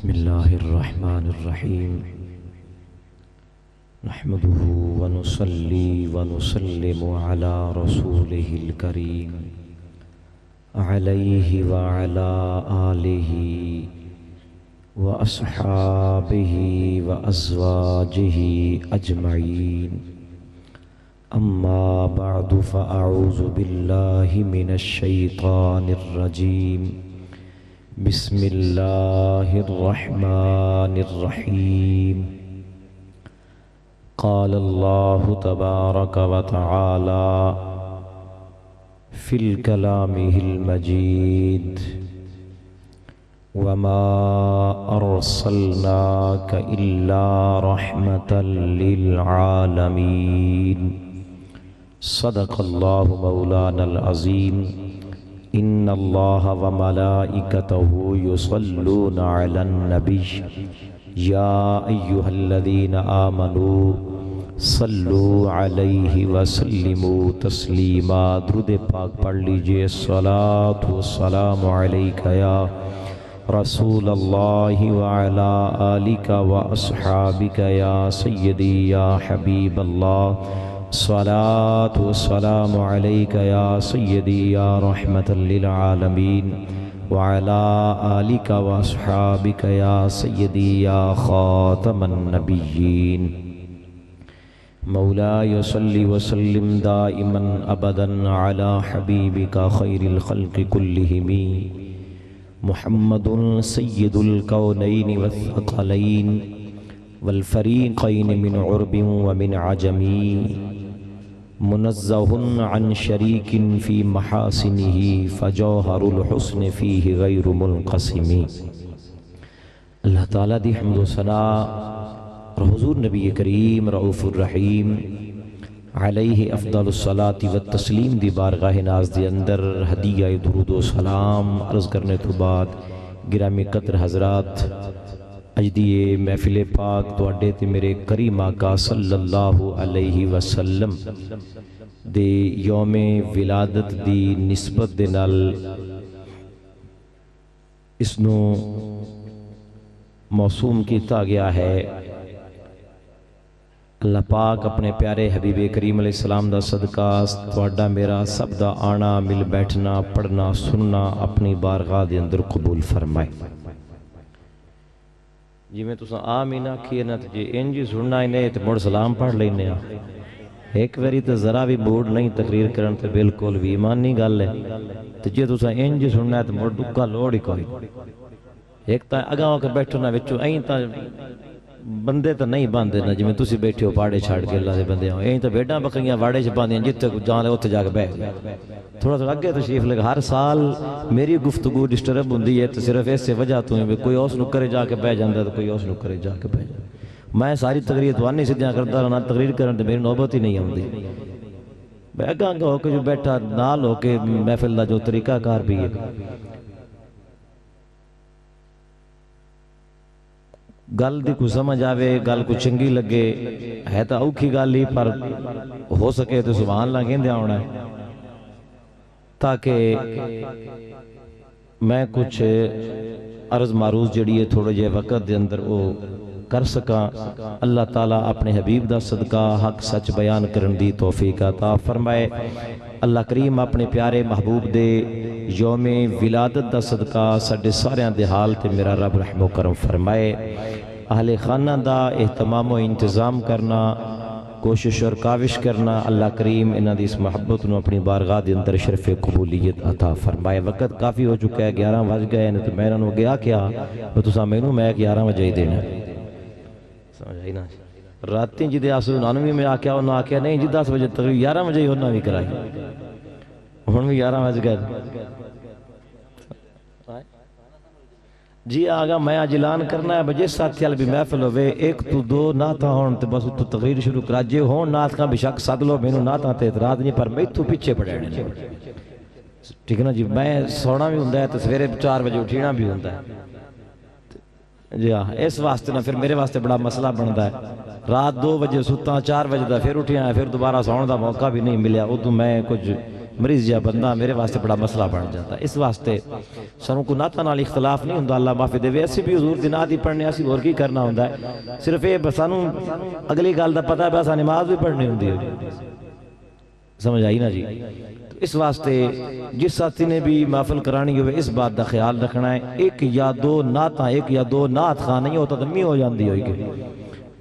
بسم الله الرحمن الرحيم نحمده ونصلي ونسلم على رسوله الكريم عليه وعلى آله وأصحابه وأزواجه أجمعين أما بعد فأعوذ بالله من الشيطان الرجيم بسم الله الرحمن الرحيم قال الله تبارك وتعالى في كلامه المجيد وما أرسلناك إلا رحمة للعالمين صدق الله مولانا العظيم إن الله وملائكته يصلون على النبي يا أيها الذين آمنوا صلوا عليه وسلموا تسلیما۔ درود پاک پڑھ لیجئے۔ الصلاة والسلام علیک یا رسول اللہ وعلا آلک واصحابک یا سیدی یا حبیب اللہ۔ الصلاة والسلام علیک یا سیدی یا رحمة للعالمین وعلا آلک واصحابک یا سیدی یا خاتم النبیین۔ مولاي صل وسلم دائما ابدا على حبيبك خير الخلق كلهم محمد سيد الكونين والثقلين والفريقين من عرب ومن عجم منزه عن شريك في محاسنه فجوهر الحسن فيه غير منقسم۔ اللہ تعالیٰ دی حمد و ثنا اور حضور نبی کریم رؤوف الرحیم علیہ افضل الصلاۃ والتسلیم دی بارگاہ ناز دے اندر ہدیہ درود و سلام عرض کرنے تو بعد گرامی قدر حضرات، اجدی محفل پاک تواڈے تے میرے کریم آقا صلی اللہ علیہ وسلم دے یوم ولادت دی نسبت دے نال اس نو موسوم کیتا گیا ہے۔ اللہ پاک اپنے پیارے حبیب کریم علیہ السلام دا صدقہ تواڈا میرا سب دا آنا مل بیٹھنا پڑھنا سننا اپنی بارگاہ دے اندر قبول فرمائے۔ جی میں تساں آمین آکھیے نا جی انجی سننا ہی نہیں تو مڑ سلام پڑھ لینے ہیں۔ ایک واری تو ذرا بھی موڈ نہیں تقریر کرن تے بالکل بھی ایمانی گل ہے۔ تو جی تساں انجی سننا ہے تو مڑ ڈکا لوڑ ہی کوئی۔ ایک تا اگاں کے بیٹھو نا وچوں این تا بندے تو نہیں باندھے نا جی میں تسی بیٹھے ہو پاڑے چھاڑ کے اللہ دے بندے ہوں، این تو بیٹھا بکریاں واڑے چ باندھیں جتے جان لے اتنے جا کے بیٹھ تھوڑا تھوڑا اگے تشریف لے۔ ہر سال میری گفتگو ڈسٹرب ہوندی ہے تو صرف اس سے وجہ تو ہے کوئی اس نو کرے جا کے بیٹھ جاندا تو کوئی اس نو کرے جا کے بیٹھ جاندا۔ میں ساری تقریر توانی سیدھیاں کردا رہنا، تقریر کرن تے میری نوبت ہی نہیں آوندی۔ میں اگاں ہو کے جو بیٹھا نال ہو کے محفل دا جو طریقہ کار بھی ہے گل دی کو سمجھ آوے، گل کو چنگی لگے ہے تو اوکھی گل ہی، پر ہو سکے تو سبحان اللہ کہندے ہونا ہے تاکہ میں کچھ عرض معروض جڑی ہے تھوڑے جے وقت دے اندر وہ کر سکاں۔ اللہ تعالیٰ اپنے حبیب دا صدقہ حق سچ بیان کرن دی توفیق عطا فرمائے۔ اللہ کریم اپنے پیارے محبوب دے یوم ولادت دا صدقہ ساڈے ساریاں دے حال تے میرا رب رحم و کرم فرمائے۔ اہل خانہ دا اہتمام و انتظام کرنا، کوشش اور کاوش کرنا، اللہ کریم انہاں دی اس محبت نو اپنی بارگاہ دے اندر شرف قبولیت عطا فرمائے۔ وقت کافی ہو چکا ہے، 11 بج گئے ہیں تو میں انہاں نو گیا کیا تساں مینوں میں 11 بجے ہی دینا سمجھ آئی نا۔ راتیں جی دے آسو انہوں بھی میں آکیا انہوں آکیا نہیں جی 10 بجے تقریب 11 بجے ہی انہوں بھی کرائی انہوں بھی 11 بج گئے جی آگا میں آج اعلان کرنا ہے بجے ساتھی بھی محفل ہوئے 1 تو 2 ناتھا ہون تے بس تو تقریر شروع کرا جے ہون ناتھ کا بشک صد لو مینوں ناتھا تے اعتراض نہیں پر میں تو پیچھے پڑے رہنے ٹھیک ہے نا جی۔ میں سونا بھی ہوندہ ہے تو سویرے 4 بجے اٹھینا بھی ہوندہ ہے جی ہاں، اس واسطے نا پھر میرے واسطے بڑا مسئلہ بنتا ہے۔ رات 2 بجے ستا 4 بجے دا پھر اٹھیا ہے، پھر دوبارہ سونے دا موقع بھی نہیں ملیا۔ وہ تو میں کچھ مریض جہا بندہ میرے واسطے بڑا مسئلہ بن جاتا ہے. اس واسطے سانوں کو نعتاں نال اختلاف نہیں ہوندا, اللہ معافی دے. اسی بھی حضور دی نعت ہی پڑھنے, اسی ہور کی کرنا ہوندا ہے. صرف یہ سانوں اگلی گل دا پتہ ہے بس نماز بھی پڑھنی ہوندی ہے. سمجھ آئی نا جی. اس واسطے جس ساتھی نے بھی محفل کرانی ہوئے اس بات دا خیال رکھنا ہے, ایک یا دو نعتاں, ایک یا دو نعت خان نہیں ہوتا تو می ہو جاندی ہوئی کہ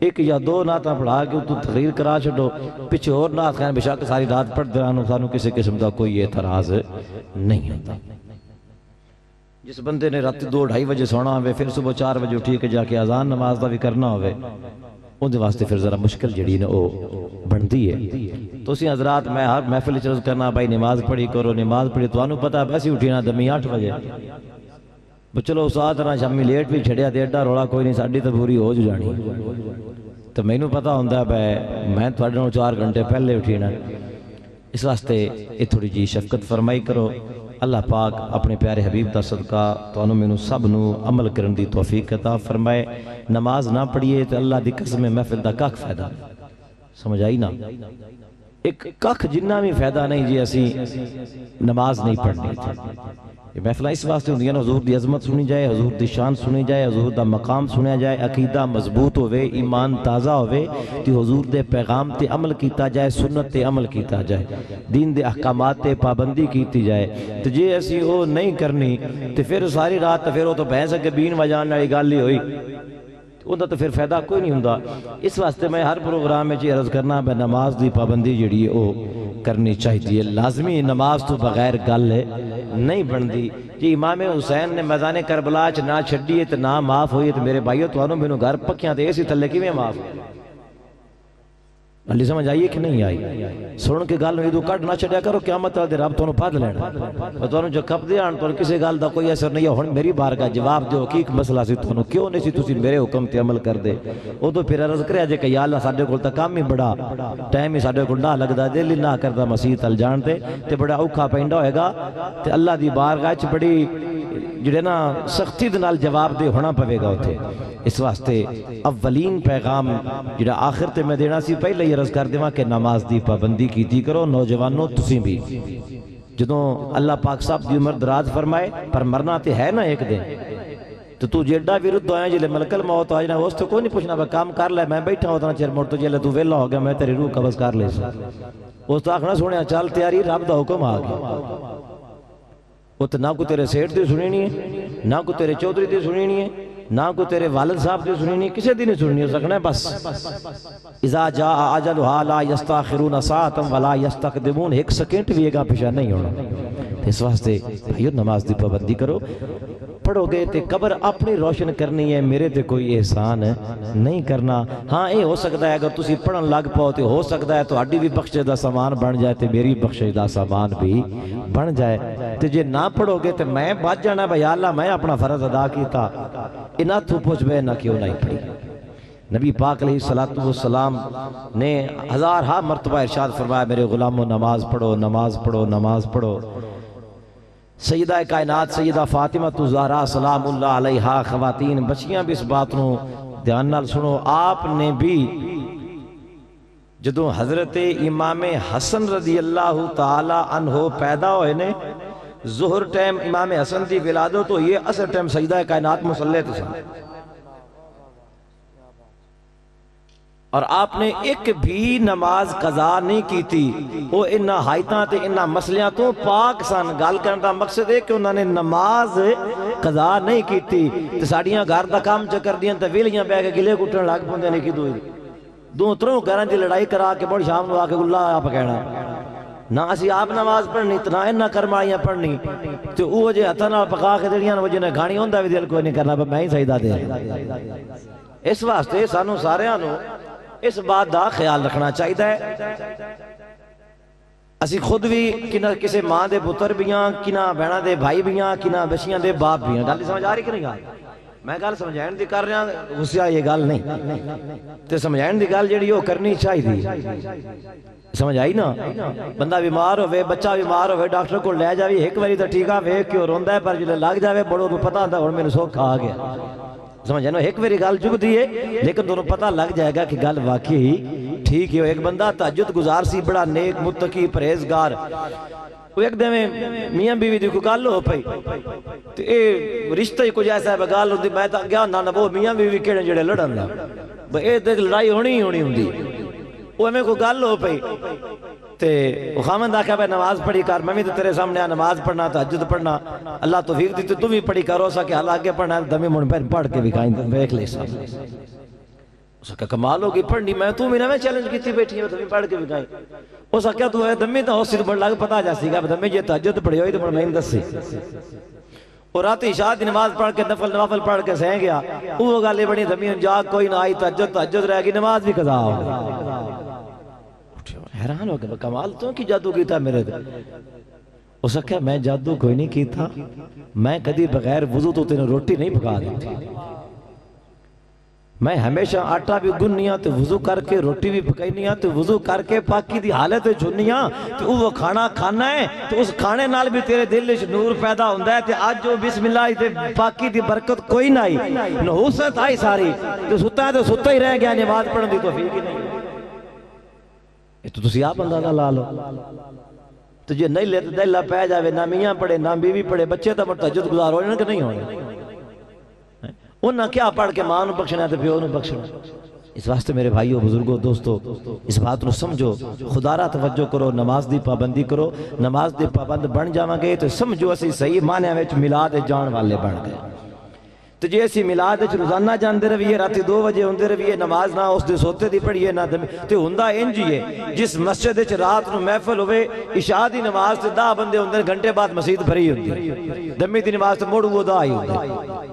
ایک یا دو نعتاں پڑھا کے تو تقریر کرا چھڈو, پیچھے اور نعت خان بے شک ساری رات پڑھ درانو, سانو کسی قسم دا کوئی اعتراض نہیں ہوتا. جس بندے نے رات 2-2:30 بجے سونا ہوئے, پھر صبح 4 بجے اٹھی کے جا کے اذان نماز دا بھی کرنا ہوئے, ان دے واسطے پھر ذرا مشکل جڑی نا او بندی ہے. تو اسی حضرات میں ہر محفل چرز کرنا بھائی نماز پڑھی کرو, نماز پڑھی تو انہوں پتا ہے ایسی اٹھی نا دمی 8 بجے, چلو ساتھ رہا شامی لیٹ بھی چھڑیا دے ایڈا روڑا کوئی نہیں, ساڑی تو پوری ہو جانی. تو میں انہوں پتا ہوندہ ہے میں تھوڑے 4 گھنٹے پہلے اٹھی نا. اس واسطے یہ تھوڑی جی شفقت فرمائی کرو. اللہ پاک اپنے پیارے حبیب دا صدقہ تو انہوں میں سب نو عمل کرن دی توفیق عطا فرمائے. نماز نہ پڑھیے تو اللہ دی قسم محفل دا کاک فائدہ. سمجھ آئی نا, ایک کاک جنہ بھی فائدہ نہیں جی اسی نماز نہیں پڑھنی تھی. یہ محفلہ اس واسطے ہوندی ہے نا, حضور دی عظمت سنی جائے, حضور دی شان سنی جائے, حضور دا مقام سنیا جائے, عقیدہ مضبوط ہوئے, ایمان تازہ ہوئے, تی حضور دے پیغام تے عمل کیتا جائے, سنت تے عمل کیتا جائے, دین دے احکامات تے پابندی کیتی جائے. تو جے ایسی وہ نہیں کرنی تو پھر ساری رات پھر وہ تو بھینس کے بین وجان والی گل ہی ہوئی, انہوں تو پھر فائدہ کوئی نہیں ہوندا. اس واسطے میں ہر پروگرام میں چیز عرض کرنا ہے نماز دی پابندی جڑی ہے وہ کرنی چاہیے. لازمی نماز تو بغیر گل نہیں بندی. جی امام حسین نے میدان کربلا چ نہ چھڈیے تو نہ معاف ہوئی تو میرے بھائیو تو انہوں گھر پکیاں تے اسی تھلے کیویں معاف ہوئی؟ اللہ سمجھ آئیے کہ نہیں آئی؟ سن کے گل ہوئی تو کٹ نہ چھڈیا کرو, قیامت والے رب تانوں پھد لینا. اور تانوں جو کپ دے آن تو کسی گل دا کوئی اثر نہیں ہے. ہن میری بارگاہ جواب دیو کی مسئلہ سی, تانوں کیوں نہیں سی تسی میرے حکم تے عمل کر دے؟ او تو پھر عرض کریا جے کہ یا اللہ ساڈے کول تا کام ہی بڑا, ٹائم ہی ساڈے کول نہ لگدا, دل ہی نہ کردا مسیح تل جان تے بڑا اوکھا پیندا ہوئے گا تے اللہ دی بارگاہ وچ بڑی جڑے نا سختی دے نال جواب دے ہونا پوے گا اوتھے. اس واسطے اولین پیغام جڑا آخر تے میں دینا سی پہلے ہی عرض کر دیواں کہ نماز دی پابندی کیتی کرو. نوجوانوں تسی بھی جدوں اللہ پاک صاحب دی عمر دراز فرمائے پر مرنا تے ہے نا ایک دن, تو تو جیڑا بھی رد آیا جلے ملک الموت آجنا اس تو کوئی نہیں پوچھنا بھائی کام کر لے, میں بیٹھا ہوتا چیر موڑ تو جلے تو ویلا ہو گیا میں تیری روح قبض کر لے سا. اس تو آخنا سوڑیا چل تیاری رب دا حکم آگیا. وہ تو نہ کو تیرے سیٹ دی سنی نہیں ہے, نہ کو تیرے چودری دی سنی نہیں ہے, نہ کو تیرے والد صاحب دی سنی نہیں, کسی دی نہیں سننی ہو سکنا ہے. بس اذا جاء اجلها لا يستاخرون ساعة ولا يستقدمون, ایک سیکنڈ بھی ایگا پیچھے نہیں ہونا. اس واسطے بھائیو نماز دی پابندی کرو. پڑھو گے تے قبر اپنی روشن کرنی ہے, میرے تے کوئی احسان نہیں کرنا. ہاں یہ ہو سکتا ہے اگر تسی پڑھن لگ پاؤ تو ہو سکتا ہے تو اڈی بھی بخشے دا سامان بن جائے تے میری بخشے دا سامان بھی بن جائے. تے جے نہ پڑھو گے تے میں بچ جانا بھائی اللہ میں اپنا فرض ادا کیتا, انہاں تو پوچھ بے نہ کیوں نہیں پڑھی. نبی پاک علیہ السلام نے 1000 مرتبہ ارشاد فرمایا میرے غلاموں نماز پڑھو, نماز پڑھو, نماز پڑھو. سیدہ کائنات سیدہ فاطمہ زہرا سلام اللہ علیہا خواتین بچیاں بھی اس بات نو دھیان نال سنو. آپ نے بھی جدوں حضرت امام حسن رضی اللہ تعالی عنہ پیدا ہوئے نے, ظہر ٹائم امام حسن دی ولادت تو یہ اثر ٹائم سیدہ کائنات مصلی تے سن, اور آپ نے ایک بھی نماز قضا نہیں کی تھی. وہ انہا حایتاں تے انہا مسئلیاں تو پاک سن. گال کرنے دا مقصد ہے کہ انہوں نے نماز قضا نہیں کی تھی. تے ساڑیاں گھر دا کام چکر دیاں تے ویلیاں بے کے گلے گھٹن لگ پوندے نے کی دوئی دو تروں گھران دی لڑائی کرا کے بڑی شام نو آ کے اللہ آپ کہنا نہ اسی آپ نماز پڑھنی تو نہ انہا کرمائیاں پڑھنی. تو وہ جے ہتھانا پکا کے دیڑیاں وہ جنہیں گھانی ہوندہ بھی دل کوئی نہیں کرنا, میں ہی سجدہ دے. اس واسطے سانو سارے آنو اس بات دا خیال رکھنا چاہیے. اسی خود بھی کنا کسی ماں دے پتر بھی ہیں, کنا بہنہ دے بھائی بھی ہیں, کنا بچیاں دے باپ بھی ہیں. گل سمجھ آ رہی کہ نہیں گل؟ میں گل سمجھائن دی کر رہا ہوں, غصہ یہ گل نہیں. تے سمجھائن دی گل جڑی وہ کرنی چاہیے. سمجھ آئی نا؟ بندہ بیمار ہوئے, بچہ بیمار ہوئے, ڈاکٹر کو لے جاوی ایک باری تو ٹھیکا وے کیوں روندہ ہے, پر جلے لگ جاوے بڑوں تو پتہ ہوتا ہے اور میں نے سوکھ کھا گیا. سمجھے نا, ایک میری گل جگ دیئے لیکن دونوں پتہ لگ جائے گا کہ گل واقعی ٹھیک ہے. ایک بندہ تہجد گزار سی, بڑا نیک متقی پرہیزگار, وہ ایک دے میں میاں بیوی دی کو گل ہو پئی تے اے رشتہ ہی کچھ ایسا ہے گل ہوندی میں تا گیا نا وہ میاں بیوی کیڑے جڑے لڑن دا بھئی اے تے لڑائی ہونی ہوندی وہ ہمیں کو گل ہو پئی تے وہ خامند آکھا بھئی نماز پڑھی کر میں بھی تو تیرے سامنے نماز پڑھنا تہجد پڑھنا اللہ توفیق دی تو بھی پڑھی کرو سا کہ حال آگے پڑھنا دمی من پڑھ کے بھی کھائیں دیکھ لے سا اس کا کمال ہوگی پڑھنی میں تو بھی نہ میں چیلنج کی تھی بیٹھی ہے دمی پڑھ کے بھی کھائیں اس کا کیا تو ہے دمی تو ہوسی تو بڑھ لگا پتا جا سی گا دمی یہ تہجد پڑھی ہوئی تو بڑھ میں دس سی اور رات عشاء دی نماز پڑھ کے نوافل پڑھ کے سہیں گیا وہ گالے بڑی دمی جاگ کوئی نہ آئی تہجد رہ گی نماز بھی قضا ہو حیران ہو گیا کمال تو کی جادو کی تھا میرے دل اس نے کہا میں جادو کوئی نہیں کی تھا میں کدی بغیر وضو تو تینے روٹی نہیں پکا دی تھی میں ہمیشہ آٹا بھی گننیاں تو وضو کر کے روٹی بھی پکائنیاں تو وضو کر کے پاکی دی حالت چھنیاں تو وہ کھانا کھانا ہے تو اس کھانے نال بھی تیرے دل وچ نور پیدا ہوندا ہے تے آج جو بسم اللہ تے پاکی دی برکت کوئی نہ آئی نحوست آئی ساری تو ستا ہی رہ گیا نماز پڑھن دی توفیق ہی نہیں یہ تو تسی آپ اندازہ لا لو تو جو نہیں لیتے دلہ پہ جاوے نہ میاں پڑھے نہ بیوی پڑھے بچے تو تہجد گزار ہونے کہ نہیں ہونے انہاں کیا پڑھ کے ماں نو بخشنا ہے تو پیو نو بخشنا اس واسطے میرے بھائیو بزرگو دوستو اس بات نو سمجھو خدا را توجہ کرو نماز دی پابندی کرو نماز دی پابند بن جاواں گے تو سمجھو اسی صحیح معنی وچ میلاد جان والے بن گئے تو جی ایسی میلاد روزانہ جاندے رویے راتی 2 بجے ہوندے رویے نماز نہ اس دے سوتے دی پڑھیے نہ تے ہوندا انج ہی ہے جس مسجد وچ رات نو محفل ہوئے عشاء دی نماز تے 10 بندے ہوندے گھنٹے بعد مسجد بھری ہوندی دمی دی نماز تے موڑ وہ دا آئی ہوندی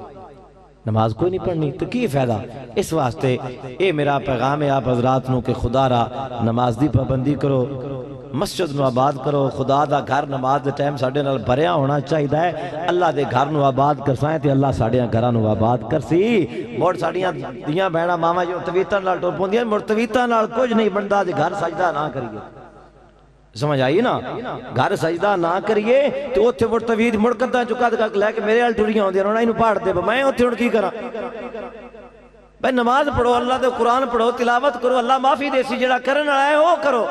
نماز کوئی نہیں پڑھنی تو کی فائدہ اس واسطے اے میرا پیغام ہے آپ حضرات نو کہ خدا را نماز دی پابندی کرو مسجد نو آباد کرو خدا دا گھر نماز دے ٹائم ساڑھے نال بھریا ہونا چاہیے ہے اللہ دے گھر نو آباد کرسائیں تے اللہ ساڑھیاں گھران نو آباد کرسی موڑ ساڑھیاں دیاں بہنا ماما جو تویتاں نال ٹور پوندیاں موڑ تویتاں نال کچھ نہیں بندہ دے گھر سجدہ نہ کریے سمجھ آئی نا گھر سجدہ نہ کریے تو اتھے موڑ توید موڑ کدہ چکا دکا لے کے میرے حال ٹوریاں ہوندیاں انہوں نے انہوں پاڑ دے میں اتھے انہوں کی کرا بھائی نماز پڑھو اللہ دے قرآن پڑھو تلاوت کرو اللہ معافی دے سی جڑا کرن آئے ہو کرو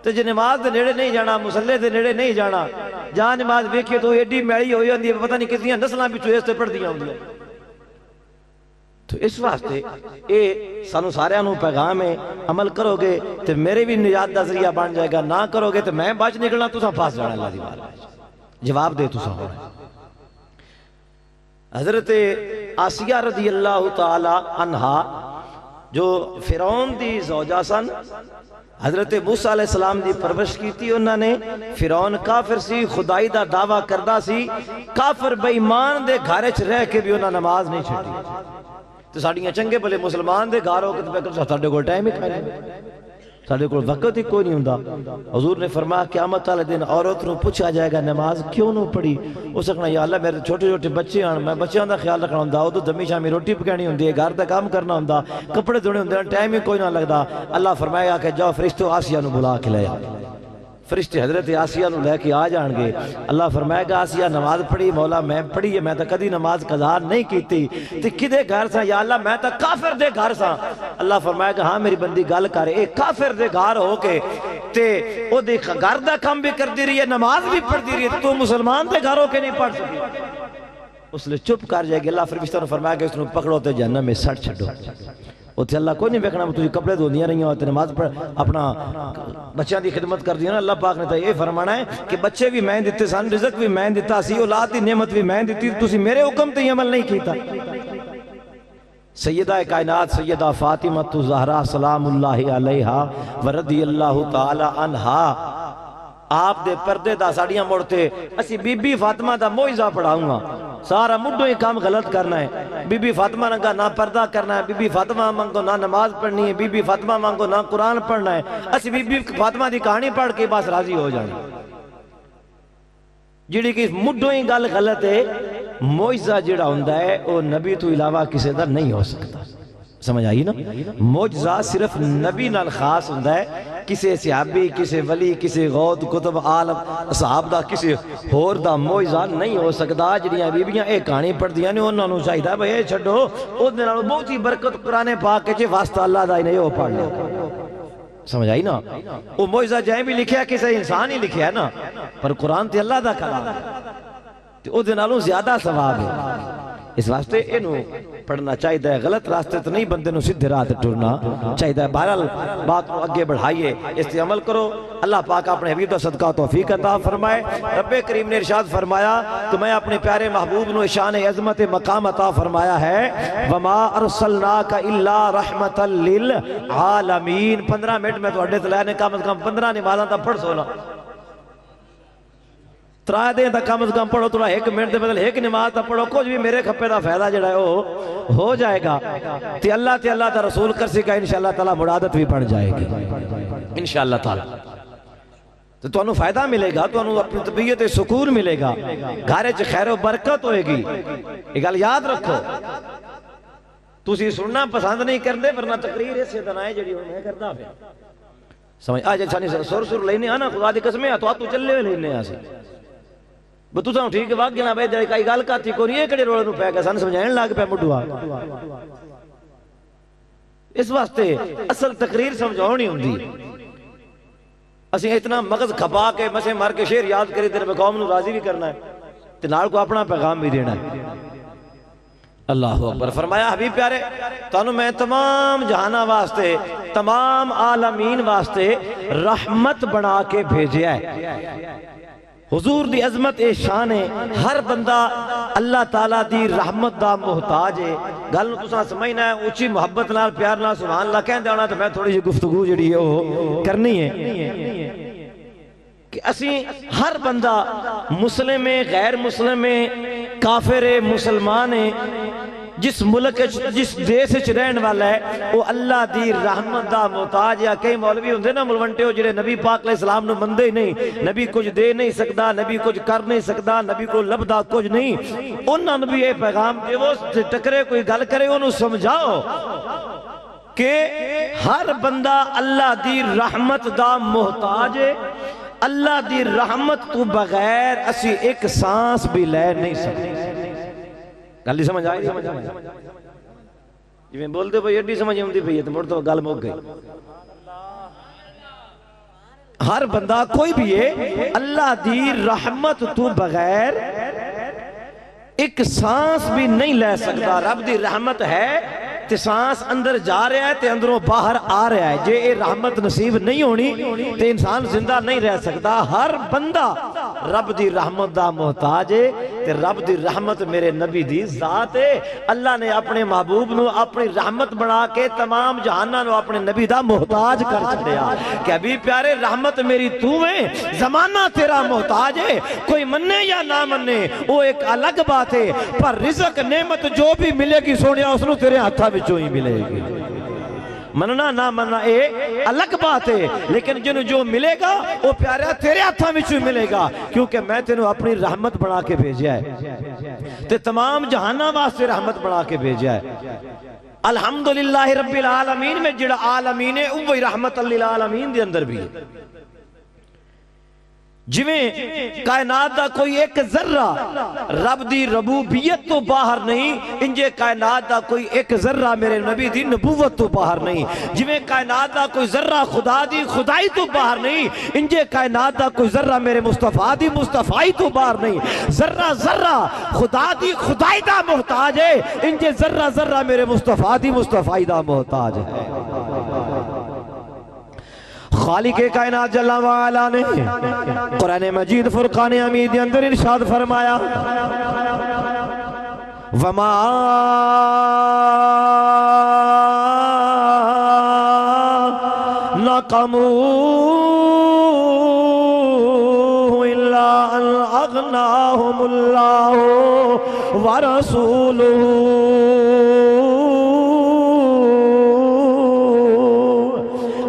تو جی نماز دے نیڑے نہیں جانا مسلح دے نیڑے نہیں جانا جہاں نماز دیکھئے تو ایڈی میڑی ہوئی ہوندی ہے پتہ نہیں کتنی نسلاں بھی چوئے سے پڑھ دیا ہوندی تو اس واسطے اے سانو سارے انہوں پیغام ہے عمل کرو گے تو میرے بھی نجات دا ذریعہ بان جائے گا نہ کرو گے تو میں باج نکلنا تو ساں پاس جانا اللہ دیوار جواب دے تو ساں ہو رہا حضرت آسیہ رضی اللہ تعالی عنہا جو فرعون دی زوجہ سن حضرت موسیٰ علیہ السلام دی پرورش کی تھی انہوں نے فرعون کافر سی خدائی دا دعویٰ کردہ سی کافر بے ایمان دے گھارچ رہ کے بھی انہوں نماز نہیں چھٹی تو ساڑھیاں چنگے بلے مسلمان دے گھاروں کے تو بے کر ساڑھے کو ٹائم ہی کھائے ساڑھے کو وقت ہی کوئی نہیں ہوں حضور نے فرمایا قیامت والے دن عورت نو پوچھا جائے گا نماز کیوں نو پڑھی اس کہنا یا اللہ میرے چھوٹے چھوٹے بچے آن میں بچیاں دا خیال رکھنا ہوں وہ تو دمی شامی روٹی پکانی ہوں گھر دا کام کرنا ہوں کپڑے دھونے ہوں ٹائم ہی کوئی نہ لگتا اللہ فرمائے گا کہ جاؤ فرشتو آسیہ نو بلا کے لے فرشتے حضرت آسیہ نو لے کے آ جان گے اللہ فرمائے گا آسیہ نماز پڑھی مولا میں پڑھی ہے میں تا کدی نماز قضا نہیں کیتی تے کدے گھر سا یا اللہ میں تا کافر دے گھر سا اللہ فرمائے گا ہاں میری بندی گل کرے اے کافر دے گھر ہو کے تے او دے گھر دا کام بھی کر دی رہی ہے نماز بھی پڑھ دی رہی ہے تو مسلمان دے گھر ہو کے نہیں پڑھ سکی اس لئے چپ کر جائے گی اللہ فرشتہ نے فرمایا کہ اس نے پکڑو تے جہنم میں سڑ چھڑو اتھے اللہ کوئی نہیں بیکھنا تجھے کپڑے دھو دیا رہی ہوتے نماز پڑھ اپنا بچیاں دی خدمت کر دیا نا اللہ پاک نے تا یہ فرمانا ہے کہ بچے بھی میں دیتے سن رزق بھی میں دیتا سی اولاد دی نعمت بھی میں دیتی تسی میرے حکم تے عمل نہیں کیتا سیدہ کائنات سیدہ فاطمہ زہرا سلام اللہ علیہا ورضی اللہ تعالی عنہا آپ دے پردے دا ساڑیاں موڑتے اسی بی بی فاطمہ دا موئزہ پڑھاؤں گا سارا مڈو ہی کام غلط کرنا ہے بی بی فاطمہ نہ نہ پردہ کرنا ہے بی بی فاطمہ مانگو نہ نماز پڑھنی ہے بی بی فاطمہ مانگو نہ قرآن پڑھنا ہے اسی بی بی فاطمہ دی کہانی پڑھ کے بس راضی ہو جانا جڑی کہ مڈو ہی گل غلط ہے موئزہ جڑا ہوندہ ہے وہ نبی تو علاوہ کسی در نہیں ہو سکتا سمجھ آئی نا موجزہ صرف نبی نال خاص ہوندہ ہے کسی صحابی کسی ولی کسی غوث کتب عالم صحاب دا کسی ہور دا موجزہ نہیں ہو سکتا جنیاں بیبیاں ایک کہانی پڑھ دیا نہیں انہوں نے چاہیے بھئی اے چھڑو اس دن بہت ہی برکت قرآن پاک کے واسطہ اللہ دا ہی نہیں ہو پڑھ لے سمجھ آئی نا؟ وہ معجزہ جائیں بھی لکھیا کسی انسان ہی لکھیا ہے نا، پر قرآن تے اللہ دا کلام ہے، تو او دے نالوں زیادہ ثواب ہے۔ اس واسطے انہوں پڑھنا چاہیے، غلط راستے تو نہیں بندے نو سدھے راہ تے ٹرنا چاہیے۔ بہرحال بات کو آگے بڑھائیے، اس تے عمل کرو، اللہ پاک اپنے حبیب دا صدقہ توفیق عطا فرمائے۔ رب کریم نے ارشاد فرمایا کہ میں اپنے پیارے محبوب نو شان عظمت مقام عطا فرمایا ہے، وما ارسلناک الا رحمت للعالمین۔ 15 منٹ میں تو اڈے تلائے نے کم از کم 15 نمازاں تا پڑھ سونا، ترائے دیں تا کم از کم پڑھو، تھوڑا 1 منٹ دے بدل 1 نماز تا پڑھو، کچھ بھی میرے کھپے دا فائدہ جڑا ہے وہ ہو جائے گا، تے اللہ تا رسول کر سکا انشاءاللہ تعالی مرادت بھی پڑھ جائے گی انشاءاللہ تعالی۔ تو تمہیں فائدہ ملے گا، تمہیں اپنی طبیعت سکون ملے گا، گھر چ خیر و برکت ہوئے گی۔ یہ گل یاد رکھو، تسی سننا پسند نہیں کرتے، ورنہ تقریر اسے دنائے جڑی ہوں میں کردا پیا سمجھ آج چھانی سر لینے آنا، خدا دی قسمیں تو چلے ہوئے لینے آسی بتو ساں ٹھیک ہے واقع جناب ہے کئی گال کاتی کو نہیں ہے کڑے روڑے نو پہ گا سان سمجھائیں لاگ پہ مڈوا۔ اس واسطے اصل تقریر سمجھاؤ نہیں ہوندی، اسی اتنا مغز کھپا کے مسے مار کے شعر یاد کری تیرے قوم نو راضی بھی کرنا ہے تے نال کو اپنا پیغام بھی دینا ہے۔ اللہ اکبر۔ فرمایا حبیب پیارے تانوں میں تمام جہانہ واسطے، تمام عالمین واسطے رحمت بنا کے بھیجیا ہے۔ حضور دی عظمت اے شان ہے، ہر بندہ اللہ تعالیٰ دی رحمت دا محتاج ہے۔ گل نو تساں سمجھنا ہے، اونچی محبت نال پیار نال سبحان اللہ کہندے ہونا، تو میں تھوڑی جی گفتگو جڑی ہے وہ کرنی ہے کہ اسی ہر بندہ مسلم ہے، غیر مسلم ہے، کافر ہے، مسلمان ہے، جس ملک جس دیس وچ رہن والا ہے وہ اللہ دی رحمت دا محتاج ہے۔ کئی مولوی ہوندے نا ملوانٹے ہو جڑے نبی پاک علیہ السلام نو مندے ہی نہیں، نبی کچھ دے نہیں سکدا، نبی کچھ کر نہیں سکدا، نبی کو لبدا کچھ نہیں، انہاں نو بھی یہ پیغام دے وہ ٹکرے کوئی گل کرے انہوں سمجھاؤ کہ ہر بندہ اللہ دی رحمت دا محتاج ہے۔ اللہ دی رحمت تو بغیر اسی ایک سانس بھی لے نہیں سکتے۔ گل سمجھ آئی؟ جی میں بولتے بھئی ایڈی سمجھ ہوندی پئی ہے تو مڑ تو گل مک گئی۔ ہر بندہ کوئی بھی ہے اللہ دی رحمت تو بغیر ایک سانس بھی نہیں لے سکتا۔ رب دی رحمت ہے تے سانس اندر جا رہا ہے تے اندروں باہر آ رہا ہے، جے یہ رحمت نصیب نہیں ہونی تے انسان زندہ نہیں رہ سکتا۔ ہر بندہ رب دی رحمت دا محتاج ہے تے رب دی رحمت میرے نبی دی ذات ہے۔ اللہ نے اپنے محبوب نو اپنی رحمت بنا کے تمام جہانہ نو اپنے نبی دا محتاج کر چھڑیا کہ ابھی پیارے رحمت میری تو ہے، زمانہ تیرا محتاج ہے، کوئی مننے یا نہ مننے وہ ایک الگ بات ہے، پر رزق نعمت جو بھی ملے گی سونیا اس نو تیرے ہاتھا بچوں ہی ملے گی۔ مننا نہ مننا اے الگ بات ہے، لیکن جنہوں جو ملے گا وہ پیارا تیرے ہاتھاں وچوں ملے گا، کیونکہ میں تینوں اپنی رحمت بنا کے بھیجا ہے تے تمام جہانہ واسطے رحمت بنا کے بھیجا ہے۔ الحمدللہ رب العالمین میں جڑا عالمین ہے وہی رحمت للعالمین دے اندر بھی ہے۔ جویں کائنات دا کوئی ایک ذرہ رب دی ربوبیت تو باہر نہیں، انجے کائنات دا کوئی ایک ذرہ میرے نبی دی نبوت تو باہر نہیں۔ جویں کائنات دا کوئی ذرہ خدا دی خدائی تو باہر نہیں، انجے کائنات دا کوئی ذرہ میرے مصطفیٰ دی مصطفیٰ تو باہر نہیں۔ ذرہ ذرہ خدا دی خدائی دا محتاج ہے، انجے ذرہ ذرہ میرے مصطفیٰ دی مصطفیٰ دا محتاج ہے۔ خالق کائنات جل وعلا نے قرآن مجید فرقان حمید اندر ارشاد فرمایا وما نقموا الا ان اغناهم اللہ ورسولہ۔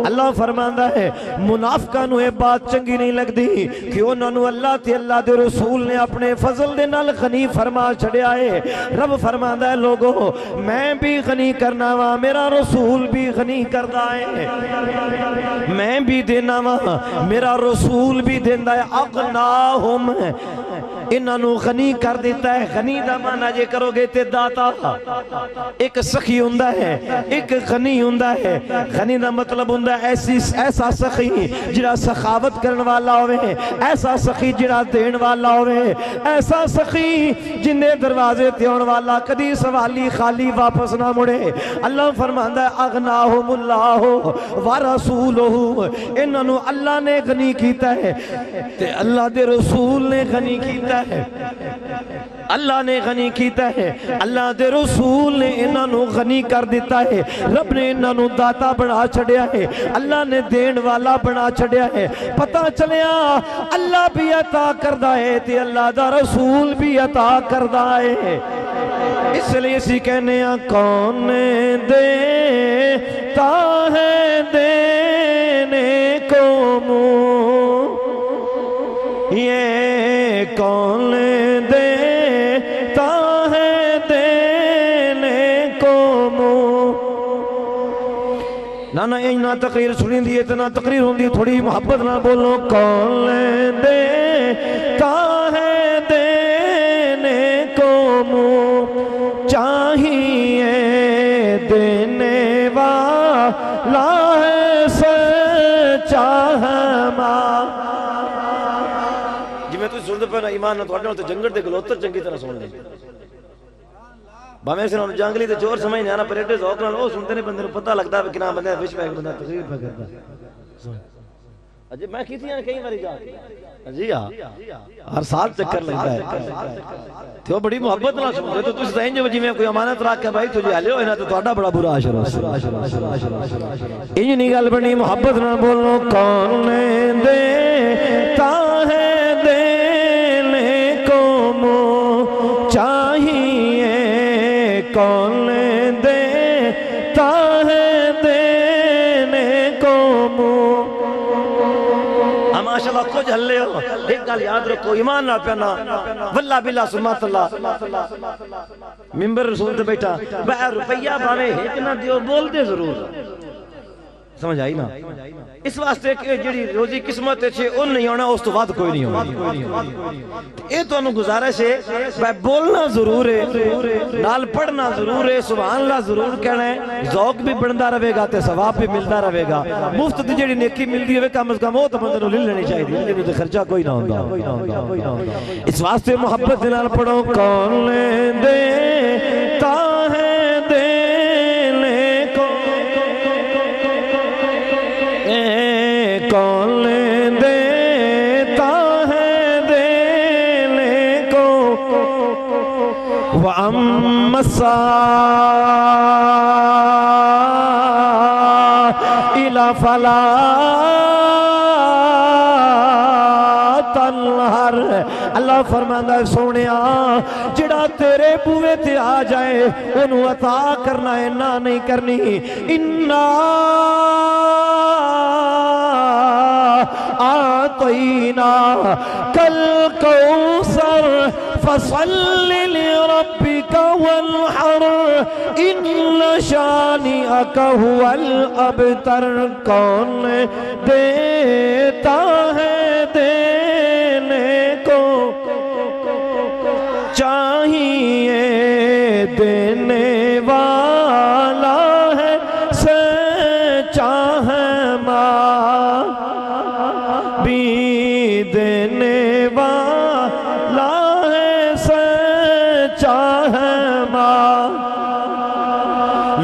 اللہ فرماندا ہے منافقاں نو یہ بات چنگی نہیں لگدی کہ انہاں نو اللہ تے اللہ دے رسول نے اپنے فضل دے نال غنی فرما چھڑیا ہے۔ رب فرماندا ہے لوگو میں بھی غنی کرنا وا، میرا رسول بھی غنی کردا ہے، میں بھی دینا وا، میرا رسول بھی دیندا ہے۔ اغناہم انہاں نو غنی کر دیتا ہے. غنی دا معنی جے کرو گے تے داتا. ایک سخی ہوندا ہے, ایک غنی ہوندا ہے. غنی دا مطلب ہوندا ہے ایسا سخی جڑا سخاوت کرن والا ہوئے, ایسا سخی جڑا دین والا ہوئے, ایسا سخی جن دے دروازے تے آن والا کدی سوالی خالی واپس نہ مڑے. اللہ فرماندا ہے اغناہم اللہ ورسولہ, انہاں نو اللہ نے غنی کیتا ہے تے اللہ دے رسول نے غنی کیتا ہے. اللہ نے غنی کیتا ہے, اللہ دے رسول نے انہاں نو غنی کر دیتا ہے. رب نے انہاں نو داتا بنا چھڑیا ہے, اللہ نے دین والا بنا چھڑیا ہے. پتہ چلیا اللہ بھی عطا کردہ ہے تے اللہ دا رسول بھی عطا کردہ ہے. اس لیے اسی کہنے ہیں کون دیتا ہے دینے کو منہ, یہ کون دیتا ہے دینے کو منہ. نانا اینا تقریر سنی دی اتنا تقریر ہوں دی تھوڑی محبت نہ بولو. کون دیتا ہے دینے کو منہ, چاہیے دینے والا ہے سچا ہمارا. جی میں تو سن دے پہنا ایمان نہ توڑنے ہوتے جنگڑ دے گلوتر چنگی طرح سن لیں. باہمیں سے انہوں نے جانگلی تے چور سمجھ نہیں آنا پریٹے زوکنا وہ سنتے نہیں بندے پتہ لگتا ہے کہ نام بندے وش پہ بندہ تقریر پہ کرتا ہے. اجھے میں کی تھی یہاں کئی باری جا جی ہاں ہر سال چکر لگتا ہے تو بڑی محبت نہ سمجھے تو تجھ دائیں جو جی میں کوئی امانت رکھ کے بھائی تجھے آلے ہو اینا تو توڑا بڑا برا عشر ہو. انہی نہیں گل بڑی محبت نہ بولو. کون دیتا ہے دینے کو منہ, چاہیے کون دیتا ہے دینے کو منہ. ماشاءاللہ کچھ ہلے ہو, ایک گل یاد رکھو ایمان نہ پینا واللہ باللہ سمات اللہ. ممبر رسول تے بیٹھا بہر روپیہ بھاوے ایک نہ دیو بول دے ضرور. سمجھ آئی نا, اس واسطے کہ جڑی روزی قسمت چھے ان نہیں ہونا اس تو بعد کوئی نہیں ہونا. اے تو انہوں گزارش ہے بولنا ضرور ہے, نال پڑھنا ضرور ہے, سبحان اللہ ضرور کہنا ہے, ذوق بھی بڑھتا رہے گا تے ثواب بھی ملتا رہے گا. مفت دی جڑی نیکی ملتی ہے کم از کم وہ تو بندے نوں لے لینی چاہیے, لیکن تے خرچہ کوئی نہ ہوندا. اس واسطے محبت نال پڑھو. کون دیتا ہے دینے کو, کون دیتا ہے دینے کو. وَأَمَّا السَّائِلَ فَلَا تنہر. اللہ فرماندا ہے سونیا جڑا تیرے بوئے تے آ جائے انہوں عطا کرنا ہے نہ نہیں کرنی. اِنَّا آتَيْنَا كَالْكَوْثَرِ فَصَلِّ لِرَبِّكَ وَانْحَرْ إِنَّ شَانِئَكَ هُوَ الْأَبْتَرُ. کون دیتا ہے دینے کو, چاہیے دینے والا ہے سچا ہمارا, بھی دینے والا ہے سچا ہمارا.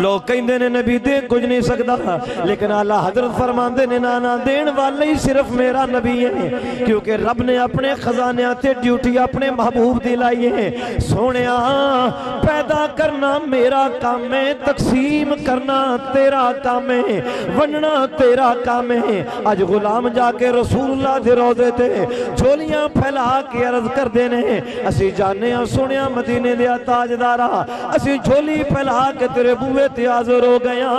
لوگ کہیں دینے نبی دے کچھ نہیں سکتا, لیکن اللہ حضرت فرماندے نے نانا دین والے ہی صرف میرا نبی ہے, کیونکہ رب نے اپنے خزانے تے ڈیوٹی اپنے محبوب دلائی ہے. سونیا پیدا کرنا میرا کام ہے, تقسیم کرنا تیرا کام ہے, وننا تیرا کام ہے. آج غلام جا کے رسول اللہ دے روضے تے جھولیاں پھیلا کے عرض کر دینے اسی جانے ہیں سونیا مدینے دیا تاجدارا, اسی جھولی پھیلا کے تیرے بوئے تے حاضر ہو گیا.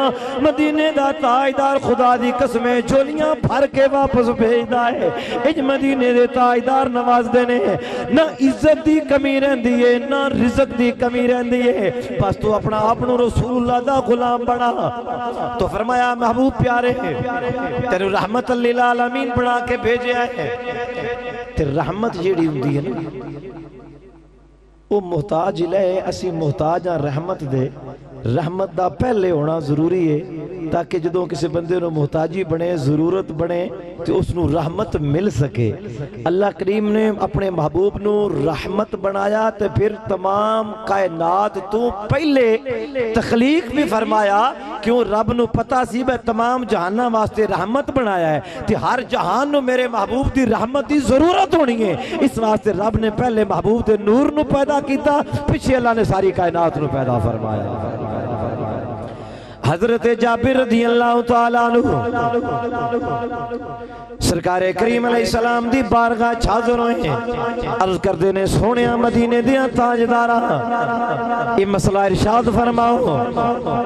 مدینے دا تاجدار خدا دی قسمیں جھولیاں بھر کے واپس بھیجدا ہے. اج مدینے دے تاجدار نواز دینے نہ عزت دی کمی رہندی ہے نہ رزق دی کمی رہندی ہے, بس تو اپنا اپنو رسول اللہ دا غلام بنا. تو فرمایا محبوب پیارے تیرے رحمت للعالمین بنا کے بھیجے ہے. تیرے رحمت جیڑی ہوندی ہے نا وہ محتاج لے اسی محتاج ہاں رحمت دے رحمت دا پہلے ہونا ضروری ہے تاکہ جدوں کسی بندے نو محتاجی بنے ضرورت بنے تو اس نو رحمت مل سکے اللہ کریم نے اپنے محبوب نو رحمت بنایا تو پھر تمام کائنات تو پہلے تخلیق بھی فرمایا کیوں رب نو پتا سی میں تمام جہانہ واسطے رحمت بنایا ہے کہ ہر جہان نو میرے محبوب دی رحمت دی ضرورت ہونی ہے اس واسطے رب نے پہلے محبوب دے نور نو پیدا کیتا پیچھے اللہ نے ساری کائنات نو پیدا فرمایا حضرت جابر رضی اللہ تعالیٰ عنہ سرکار کریم علیہ السلام دی بارگاہ حاضر ہوئے عرض کر دینے سونیا مدینے دیا تاجدارہ یہ مسئلہ ارشاد فرماؤ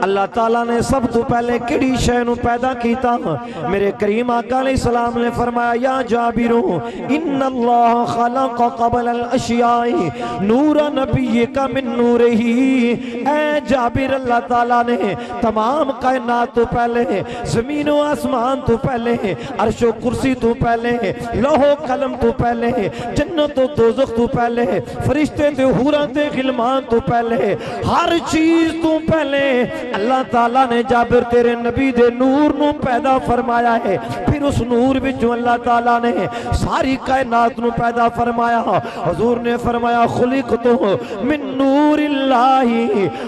اللہ تعالیٰ نے سب تو پہلے کڑی شے نو پیدا کیتا میرے کریم آقا علیہ السلام نے فرمایا یا جابر ان اللہ خلق قبل الاشیاء نور نبی کا من نورہ اے جابر اللہ تعالیٰ نے تمام کائنات تو پہلے زمین و آسمان تو پہلے عرش و کرسی تو پہلے لوح و قلم تو پہلے جنت و دوزخ تو پہلے فرشتے تے حوران تے غلمان تو پہلے ہر چیز تو پہلے اللہ تعالیٰ نے جابر تیرے نبی دے نور نو پیدا فرمایا ہے پھر اس نور وچوں اللہ تعالیٰ نے ساری کائنات نو پیدا فرمایا حضور نے فرمایا خلقتو من نور اللہ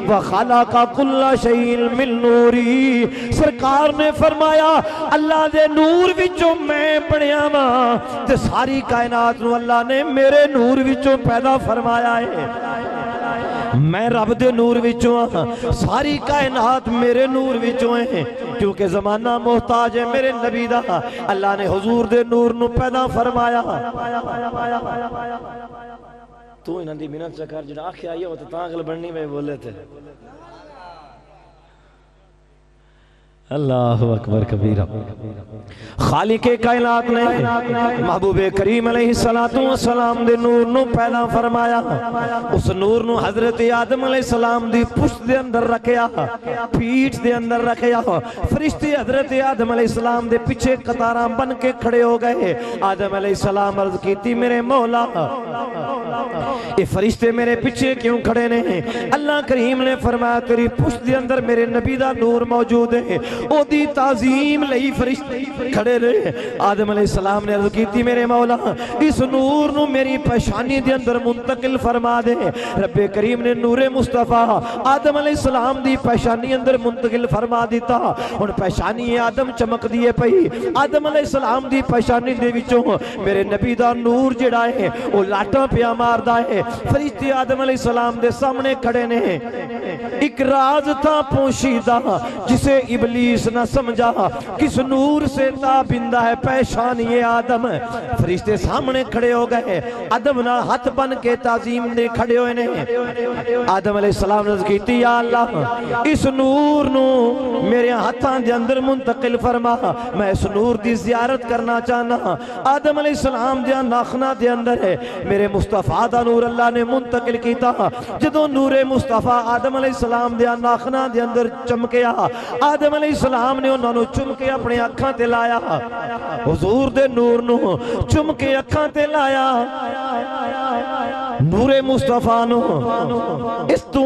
وخلق کل شیء من نوری سرکار نے فرمایا اللہ دے نور وچوں میں بنیا ماں تے ساری کائنات نو اللہ نے میرے نور وچوں پیدا فرمایا ہے میں رب دے نور وچوں ہاں ساری کائنات میرے نور وچوں ہیں کیونکہ زمانہ محتاج ہے میرے نبی دا اللہ نے حضور دے نور نو پیدا فرمایا تو انہاں دی منت چکر جڑا آکھیا یہ ہو تو تانگل بننی میں بولے تھے اللہ اکبر کبیرہ خالق کائنات نے محبوب کریم علیہ السلام دے نور نو پیدا فرمایا اس نور نو حضرت آدم علیہ السلام دی پشت دے اندر رکھیا پیٹھ دے اندر رکھیا فرشتے حضرت آدم علیہ السلام دے پیچھے قطاراں بن کے کھڑے ہو گئے آدم علیہ السلام عرض کیتی میرے مولا یہ فرشتے میرے پیچھے کیوں کھڑے نے اللہ کریم نے فرمایا تیری پشت دے اندر میرے نبی دا نور موجود ہے او دی تعظیم لئی فرشتے کھڑے رہے آدم علیہ السلام نے عرض کیتی میرے مولا اس نور نو میری پیشانی دے اندر منتقل فرما دے رب کریم نے نور مصطفیٰ آدم علیہ السلام دی پیشانی اندر منتقل فرما دیتا ان پیشانی آدم چمک دیے پئی آدم علیہ السلام دی پیشانی دے وچوں میرے نبی دا نور جڑا ہے وہ لاٹاں پیا ماردا ہے فرشتے آدم علیہ السلام دے سامنے کھڑے نے ایک راز تھا پوشیدہ جسے ابلیس نہ سمجھا کس نور سے تابندہ ہے پیشانی آدم فرشتے سامنے کھڑے ہو گئے آدم نہ ہاتھ بن کے تعظیم دے کھڑے ہوئے نے آدم علیہ السلام نے کہتی یا اللہ اس نور نو میرے ہاتھاں دے اندر منتقل فرما میں اس نور دی زیارت کرنا چاہنا آدم علیہ السلام دے ناخنا دے اندر ہے میرے مصطفیٰ دا نور اللہ نے منتقل کیتا جدو نور مصطفیٰ آدم علیہ السلام دے ناخنا دے اندر چمکیا آدم علیہ السلام نے انہوں نے چمکے اپنے اکھاں تے لایا حضور دے نور نو چمکے اکھاں تے لایا نور مصطفیٰ نو اس تو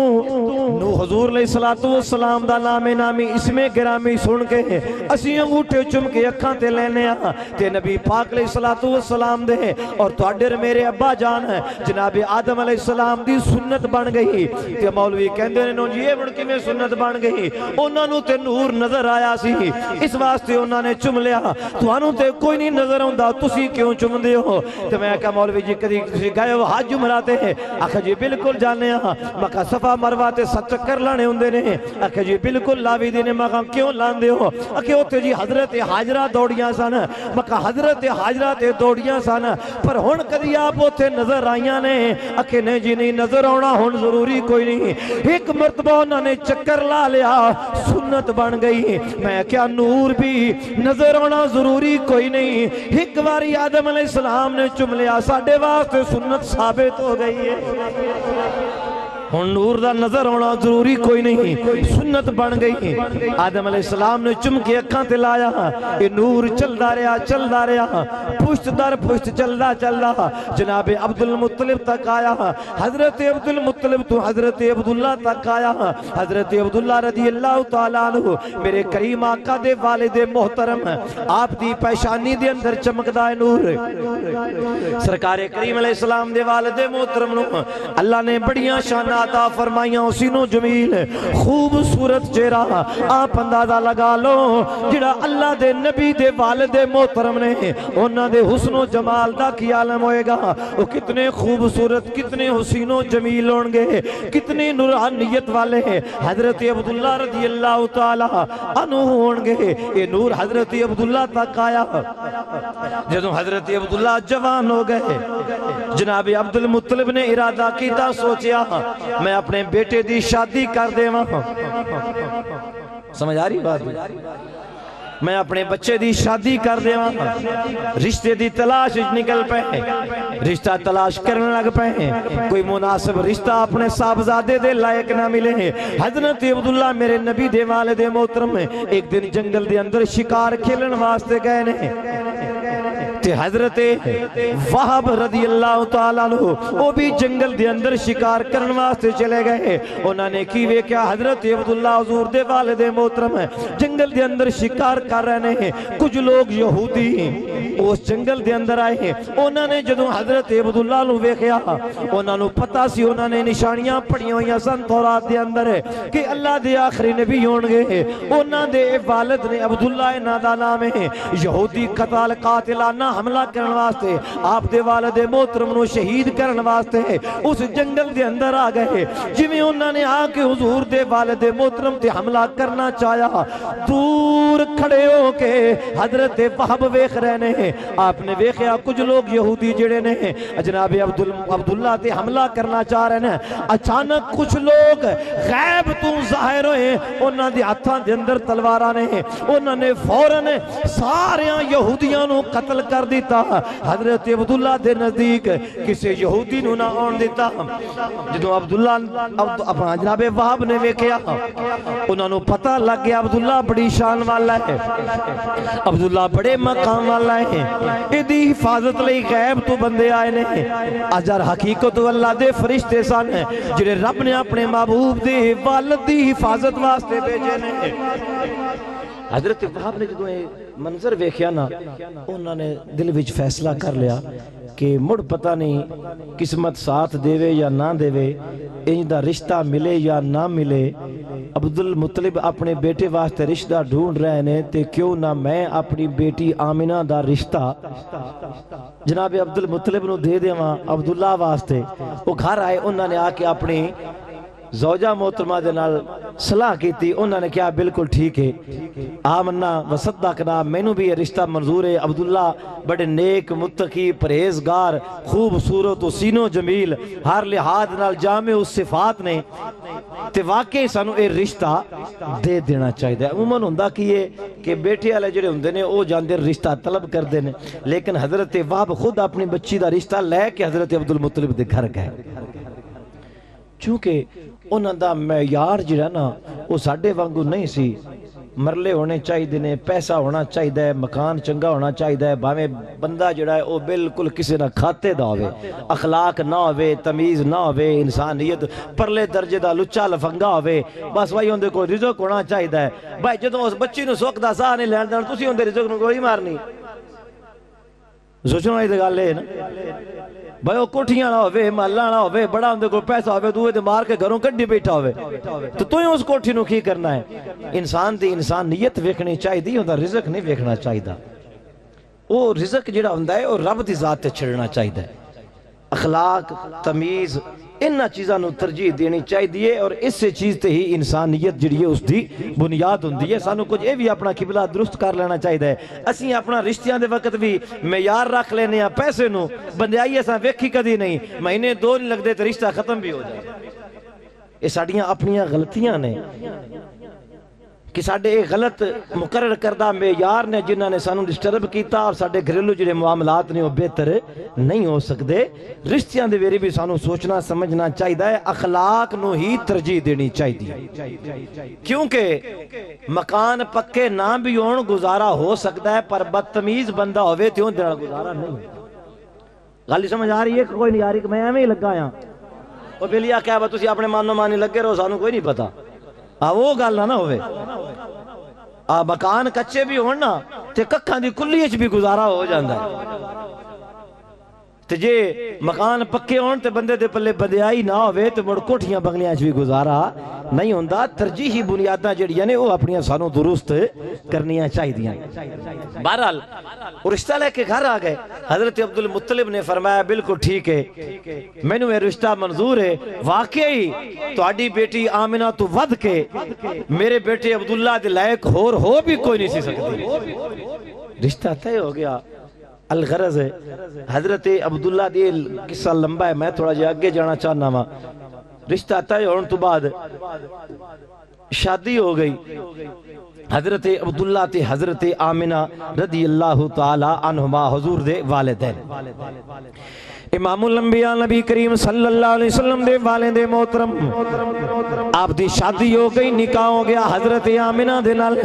نو حضور علیہ السلام دا نام نامی اسم گرامی سن کے اسی انگوٹھے چمکے اکھاں تے لینے تے نبی پاک علیہ السلام دے اور توڑر میرے ابا جان ہے جناب آدم علیہ السلام دی سنت بن گئی تے مولوی کہندے نے جی یہ بڑکی میں سنت بن گئی انہاں نو تے نور نظر آیا سی اس واسطے انہاں نے چم لیا توانوں تے کوئی نہیں نظر آندا تسی کیوں چم دے ہو تے میں کہا مولوی جی کدی کسی گئے ہو حج عمرہ تے آکھا جی بالکل جانے ہاں مکہ صفا مروہ تے 7 چکر لانے ہوندے نے آکھا جی بالکل لاوی دینے مکہ کیوں لاندے ہو آکھا ہوتے جی حضرت حاجرہ دوڑیاں سن مکہ حضرت حاجرہ تے دوڑیاں سن پر ہن کدی آپ ہوتے نظر آئیاں نے آکھے نہیں جی نہیں نظر آنا ہن ضروری کوئی نہیں ایک مرتبہ انہوں نے چکر لا لیا سنت بن گئی میں کیا نور بھی نظر آنا ضروری کوئی نہیں ایک باری آدم علیہ السلام نے چم لیا ساڑھے واسطے سنت ثابت ہو گئی ہے ہن نور دا نظر ہونا ضروری کوئی نہیں، سنت بن گئی۔ آدم علیہ السلام نے چم کے اکھاں تے لایا، اے نور چلدا رہا پشت در پشت چلدا جناب عبد المطلب تک آیا، حضرت عبد المطلب تو حضرت عبداللہ تک آیا، حضرت عبداللہ رضی اللہ تعالیٰ عنہ میرے کریم آقا دے والد محترم، آپ دی پیشانی دے اندر چمکدا ہے نور۔ سرکار کریم علیہ السلام دے والد محترم نو اللہ نے بڑیاں شان عطا فرمائیاں، حسینو جمیل خوبصورت چہرہ، آپ اندازہ لگا لو جڑا اللہ دے نبی دے والد محترم نے انہاں دے حسن و جمال دا کی عالم ہوئے گا، وہ کتنے خوبصورت کتنے حسین و جمیل ہوں گے، کتنے نورانیت والے حضرت عبداللہ رضی اللہ تعالی عنہ ہوں گے۔ یہ نور حضرت عبداللہ تک آیا، جدوں حضرت عبداللہ جوان ہو گئے، جناب عبد المطلب نے ارادہ کیتا، سوچیا میں اپنے بیٹے دی شادی کر دے وہاں، سمجھ آ رہی بات؟ میں اپنے بچے دی شادی کر دے وہاں، رشتے دی تلاش نکل پہ، رشتہ تلاش کرنے لگ پہ، کوئی مناسب رشتہ اپنے صاحبزادے دے لائق نہ ملے۔ حضرت عبداللہ میرے نبی دے والد محترم ایک دن جنگل دے اندر شکار کھیلن واسطے گئے نے، تے حضرت وہب رضی اللہ تعالیٰ عنہ وہ بھی جنگل دے اندر شکار کرن واسطے چلے گئے۔ انہوں نے کی ویکھیا حضرت عبداللہ حضور دے والد محترم جنگل دے اندر شکار کر رہے ہیں، کچھ لوگ یہودی اس جنگل دے اندر آئے ہیں۔ انہوں نے جدوں حضرت عبداللہ نو ویکھیا، انہوں نے پتا سی، انہوں نے نشانیاں پڑھی ہوئی سن تورات دے اندر کہ اللہ دے آخری نبی ہون گے۔ انہوں دے والد نے عبداللہ انہاں دا نام ہے، یہودی قاتلانہ حملہ کرن واسطے آپ دے والد محترم نو شہید کرن واسطے اس جنگل دے اندر آ گئے۔ جویں انہوں نے آ کے حضور دے والد محترم تے حملہ کرنا چاہیا، دور کھڑے ہو کے حضرت وہب ویکھ رہے ہیں، آپ نے ویکھیا کچھ لوگ یہودی جڑے نے جناب عبداللہ تے حملہ کرنا چاہ رہے ہیں۔ اچانک کچھ لوگ غیب تو ظاہر ہوئے، انہوں دے ہاتھاں دے اندر تلواراں نے، انہوں نے فوراً سارے یہودیاں نو قتل کر دیتا۔ حضرت عبداللہ دے نزدیک کسی یہودی نو نہ آن دیتا۔ جدوں عبداللہ اپنا جناب وہب نے ویکھیا، انہوں نے پتہ لگ گیا عبداللہ بڑی شان والا ہے، عبداللہ بڑے مقام والا ہے، ایدی حفاظت لئی غیب تو بندے آئے نے۔ اجر حقیقت اللہ دے فرشتے سن جنہیں رب نے اپنے محبوب دے والد دی حفاظت واسطے بھیجے نے۔ حضرت وہب نے جدوں منظر ویکھیا نا، انہوں نے دل وچ فیصلہ کر لیا کہ مڑ پتہ نہیں قسمت ساتھ دیوے یا نہ دیوے، انج دا رشتہ ملے یا نہ ملے، عبد المطلب اپنے بیٹے واسطے رشتہ ڈھونڈ رہے نے، تے کیوں نہ میں اپنی بیٹی آمنہ دا رشتہ جناب عبد المطلب نو دے دے وہاں عبداللہ واسطے۔ وہ گھر آئے، انہوں نے آ کے اپنی زوجہ محترمہ دے نال صلاح کی تھی، انہوں نے کہا بالکل ٹھیک ہے، آمنا وصدقنا، میں نو بھی یہ رشتہ منظور ہے۔ عبداللہ بڑے نیک متقی پرہیزگار خوبصورت و سینو جمیل ہر لحاظ نال جامع اس صفات نے، تے واقعی سانو اے رشتہ دے دینا چاہیے۔ عموماً ہوندا کیے کہ بیٹے والے جڑے ہوندے نے او جاندے رشتہ طلب کردے نے، لیکن حضرت وہب خود اپنی بچی دا رشتہ لے کے حضرت عبد المطلب دے گھر گئے، چونکہ انہاں دا معیار جڑا نا وہ ساڈے وانگو نہیں سی، مرلے ہونے چاہیے نے، پیسہ ہونا چاہیے، مکان چنگا ہونا چاہیے، باویں بندہ جڑا ہے وہ بالکل کسی نہ کھاتے دا ہوئے، اخلاق نہ ہوئے، تمیز نہ ہوئے، انسانیت پرلے درجے دا لچا لفنگا ہوئے، بس بھائی ہوندے کو رزق ہونا چاہیے۔ بھائی جدوں اس بچی نو سوک دا ساہ نہیں لین دین، تسی ہوندے رزق نو گولی مارنی، سوچنا والی تے گل ہے نا۔ بھائی وہ کوٹھیاں نہ ہوئے، محلہ نہ ہوئے، بڑا ہوندے کو پیسہ ہوئے، دوئے تے مار کے گھروں کڈی بیٹھا ہوئے، تو تویں اس کوٹھی نو کی کرنا ہے؟ انسان دی انسانیت ویکھنی چاہیے دی، ہوندہ رزق نہیں ویکھنا چاہیے۔ وہ رزق جڑا ہوندہ ہے وہ رب دی ذات تے چھڑنا چاہیے۔ اخلاق، تمیز، انہا چیزاں نو ترجیح دینی چاہیے، اور اس سے چیز تے ہی انسانیت جڑی ہے اس دی بنیاد ہوندی ہے۔ سانو کچھ اے بھی اپنا قبلہ درست کر لینا چاہیے۔ اسی اپنا رشتیاں دے وقت بھی معیار رکھ لینے ہیں، پیسے نو بندیائی ایسا ویکھی کدی نہیں، مہینے دو نہیں لگ دے تو رشتہ ختم بھی ہو جائے۔ یہ ساڑیاں اپنیاں غلطیاں نے، کہ ساڈے غلط مقرر کردہ معیار نے جنہاں نے سانو ڈسٹرب کیتا اور ساڈے گھریلو جڑے معاملات نے وہ بہتر نہیں ہو سکتے. رشتیاں دے ویری بھی سانو سوچنا سمجھنا چاہیے، اخلاق نو ہی ترجیح دینی چاہیے، کیونکہ مکان پکے نہ بھی ہون گزارا ہو سکتا ہے، پر بدتمیز بندہ ہوئے تو دینا گزارا نہیں. گل سمجھ آ رہی ہے کہ کوئی نہیں آ رہی؟ کہ میں ایویں ہی لگا ہاں وہ بلیا کیا بات تسی اپنے مانو مانی لگے رہو، سانو کوئی نہیں پتا. وہ گل نہ ہوئے. مکان کچے بھی ہونا تے ککھاں دی کلی وچ بھی گزارا ہو جاندا ہے، تے جے مکان پکے ہون تے بندے دے پلے بدیائی نہ ہوئے تے مڑ کوٹھیاں بنگلیاں وچ بھی گزارا نہیں ہوندا. ترجیحی بنیاداں جڑیاں نے وہ اپنیاں سانو درست کرنیاں چاہیدیاں. بہرحال وہ رشتہ لے کے گھر آ گئے. حضرت عبد المطلب نے فرمایا بالکل ٹھیک ہے، مینوں یہ رشتہ منظور ہے. واقعی تہاڈی بیٹی آمنہ تو ود کے میرے بیٹے عبداللہ دے لائق ہو بھی کوئی نہیں سی سکتی. رشتہ طے ہو گیا. الغرض ہے حضرت عبداللہ دی قصہ لمبا ہے، میں تھوڑا جہا آگے جانا چاہنا وا. رشتہ طے ہونے تو بعد شادی ہو گئی حضرت عبداللہ تے حضرت آمنہ رضی اللہ تعالی عنہما حضور دے والدین. امام الانبیاء نبی کریم صلی اللہ علیہ وسلم دے والد محترم آپ دی شادی ہو گئی، نکاح ہو گیا حضرت آمنہ دے نال.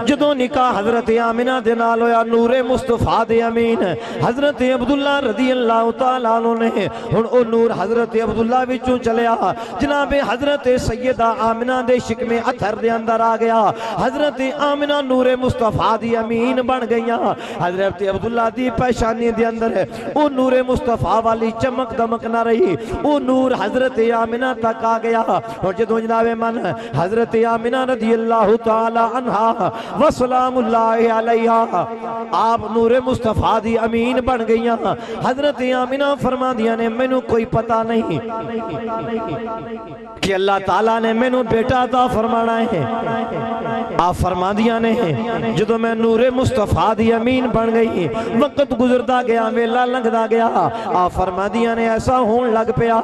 جدوں نکاح حضرت آمنہ دے نال ہویا، نور مصطفیٰ دے امین حضرت عبداللہ رضی اللہ تعالیٰ عنہ نے ہن او نور حضرت عبداللہ وچوں چلیا جناب حضرت سیدہ آمنہ دے شکم اثر دے اندر آ گیا. حضرت آمنہ نور مصطفیٰ دی امین بن گئیاں. حضرت عبداللہ دی پیشانی دے اندر او نور مصطفیٰ والی چمک دمک نہ رہی، وہ نور حضرت آمنہ تک آ گیا. اور جدوں جناب من حضرت آمنہ رضی اللہ تعالی عنہا وسلام اللہ علیہا آپ نور مصطفیٰ دی امین بن گئیاں. حضرت آمنہ فرما دیا نے مینوں کوئی پتہ نہیں کہ اللہ تعالیٰ نے مینوں بیٹا عطا فرمانا ہے. آپ فرما دیا نے جدوں میں نور مصطفیٰ دی امین بن گئی، وقت گزردا گیا، ویلا لنگدا گیا. آپ فرما دیا نے ایسا ہون لگ پیا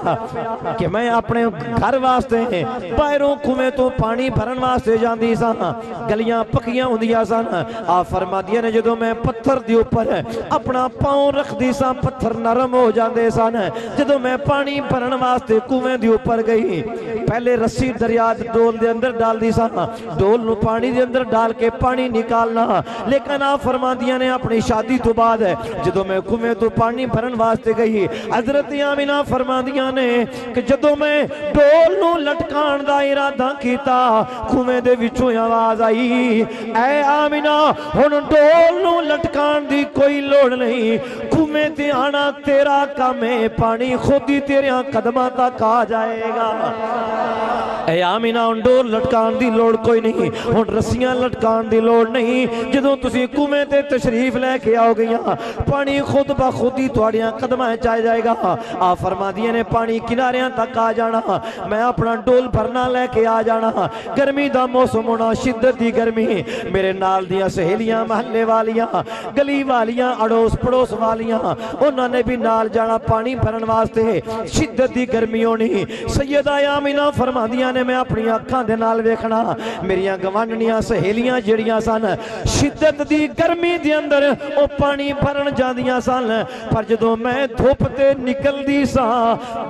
کہ میں اپنے گھر واسطے باہروں کنویں تو پانی بھرن واسطے جاندی سا، گلیاں پکیاں ہوندیاں سن. آپ فرما دیا نے جدوں میں پتھر دی اوپر اپنا پاؤں رکھ دی سا، پتھر نرم ہو جاندے سن. جدوں میں پانی بھرن واسطے کنویں دی اوپر گئی، پہلے رسی دریا ڈول دے اندر ڈال دی سا، ڈول نو پانی دے اندر ڈال کے پانی نکالنا. لیکن آپ فرما دیا نے اپنی شادی تو بعد جدوں میں کنویں تو پانی بھرن واسطے گئی، حضرت آمنہ فرما دیا نے کہ جدوں میں ڈول نو لٹکان دا ارادہ کیتا، کنویں دے وچوں آواز آئی، اے آمنہ ہن ڈول نو لٹکان دی کوئی لوڑ نہیں، کنویں تے آنا تیرا کام ہے، پانی خود ہی تیرے قدماں تک آ جائے گا. اے آمنہ ہن ڈول لٹکان دی لوڑ کوئی نہیں، ہن رسیاں لٹکان دی لوڑ نہیں. جدوں تسی کنویں تے تشریف لے کے آؤ گئیاں، پانی خود بخود ہی تہاڈیاں قدماں چاہ جائے گا. آپ فرما دیے نے پانی کناریاں تک آ جانا، میں اپنا ڈول بھرنا لے کے آ جانا. گرمی دا موسم ہونا، شدت دی گرمی، میرے نال دیاں سہیلیاں، محلے والیاں، گلی والیاں، اڑوس پڑوس والیاں، انہاں نے بھی نال جانا پانی بھرن واسطے. شدت دی گرمی ہونی. سیدہ آمنہ فرما دیاں نے میں اپنی اکھاں دے نال ویکھنا میریاں گوانڈیاں سہیلیاں جڑیاں سن شدت دی گرمی دے اندر او پانی بھرن جاندیاں سن. پر جدوں میں دھوپ تے نکل دی سا،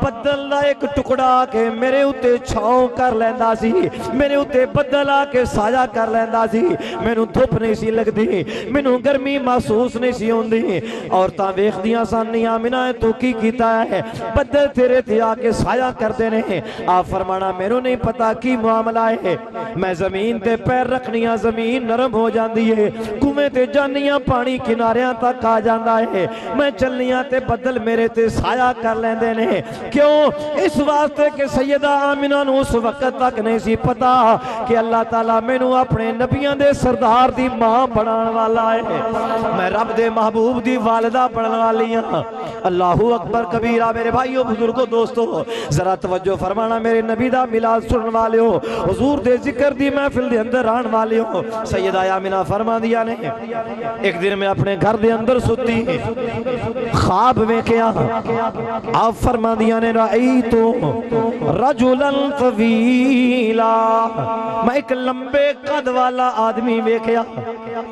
بدل دا ایک ٹکڑا کے میرے اتے چھاؤں کر لیندا سی، میرے اتے بدل آ کے سایہ کر لیندا سی. مینوں دھوپ نہیں سی لگدی، مینوں گرمی محسوس نہیں سی ہوندی. عورتاں ویکھدیاں سن آمنہ تو کی کیتا ہے، بدل تیرے تے آ کے سایہ کردے نے. آپ فرمانا مینوں نہیں پتا کی معاملہ ہے، میں زمین تے پیر رکھنیاں زمین نرم ہو جاندی ہے، کنویں تے جانیاں پانی کناریاں تک آ جاندا ہے، میں چلنیاں تے بدل میرے تے سایہ کر لیندے نے. کیوں؟ اس واسطے کہ سیدہ آمنہ نو اس وقت تک نہیں سی پتا کہ اللہ تعالیٰ مینوں اپنے نبیاں دے سردار دی ماں بنان والا ہے، میں رب دے محبوب دی والدہ بنن والی ہاں. اللہ اکبر کبیرہ. میرے بھائیو بزرگو دوستو ذرا توجہ فرمانا، میرے نبی دا ملاد گل سنن والے ہو حضور دے ذکر دی محفل دے اندر آن والے ہو سیدہ آمنہ فرماندیاں نے ایک دن میں اپنے گھر دے اندر ستی خواب ویکھیا آپ فرماندیاں نے رأیتو رجلا طویلا میں ایک لمبے قد والا آدمی ویکھیا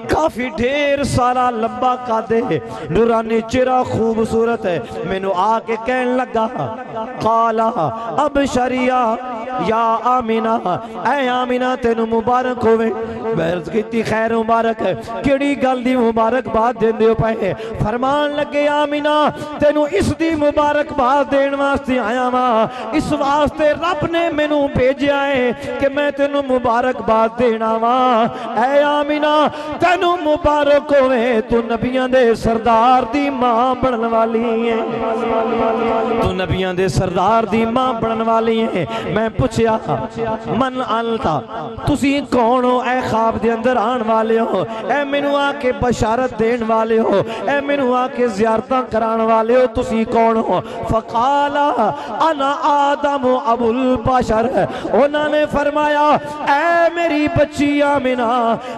کافی ڈھیر سارا لمبا قد ہے نورانی چہرہ خوبصورت ہے مینوں آ کے کہن لگا قالا ابشریا یا آمنہ اے آمنہ تینو مبارک ہوئے میں عرض کیتی خیر مبارک کیڑی گل دی مبارک بات دین دیو پائے فرمان لگے آمنہ تینو اس دی مبارک بات دین واسطے آیا ماں اس واسطے رب نے مینوں بھیجیا ہے کہ میں تینو مبارک بات دینا ماں اے آمنہ تینو مبارک ہوئے تو نبیان دے سردار دی ماں بڑھن والی ہے تو نبیان دے سردار دی ماں بڑھن والی ہے میں پوچھیا من آلتا تسی کون ہو اے خواب دے اندر آن والے ہو اے مینوں آ کے بشارت دین والے ہو اے مینوں آ کے زیارتاں کران والے ہو تسی کون ہو فقالا انا آدم ابو البشر انہوں نے فرمایا اے میری بچی آمنہ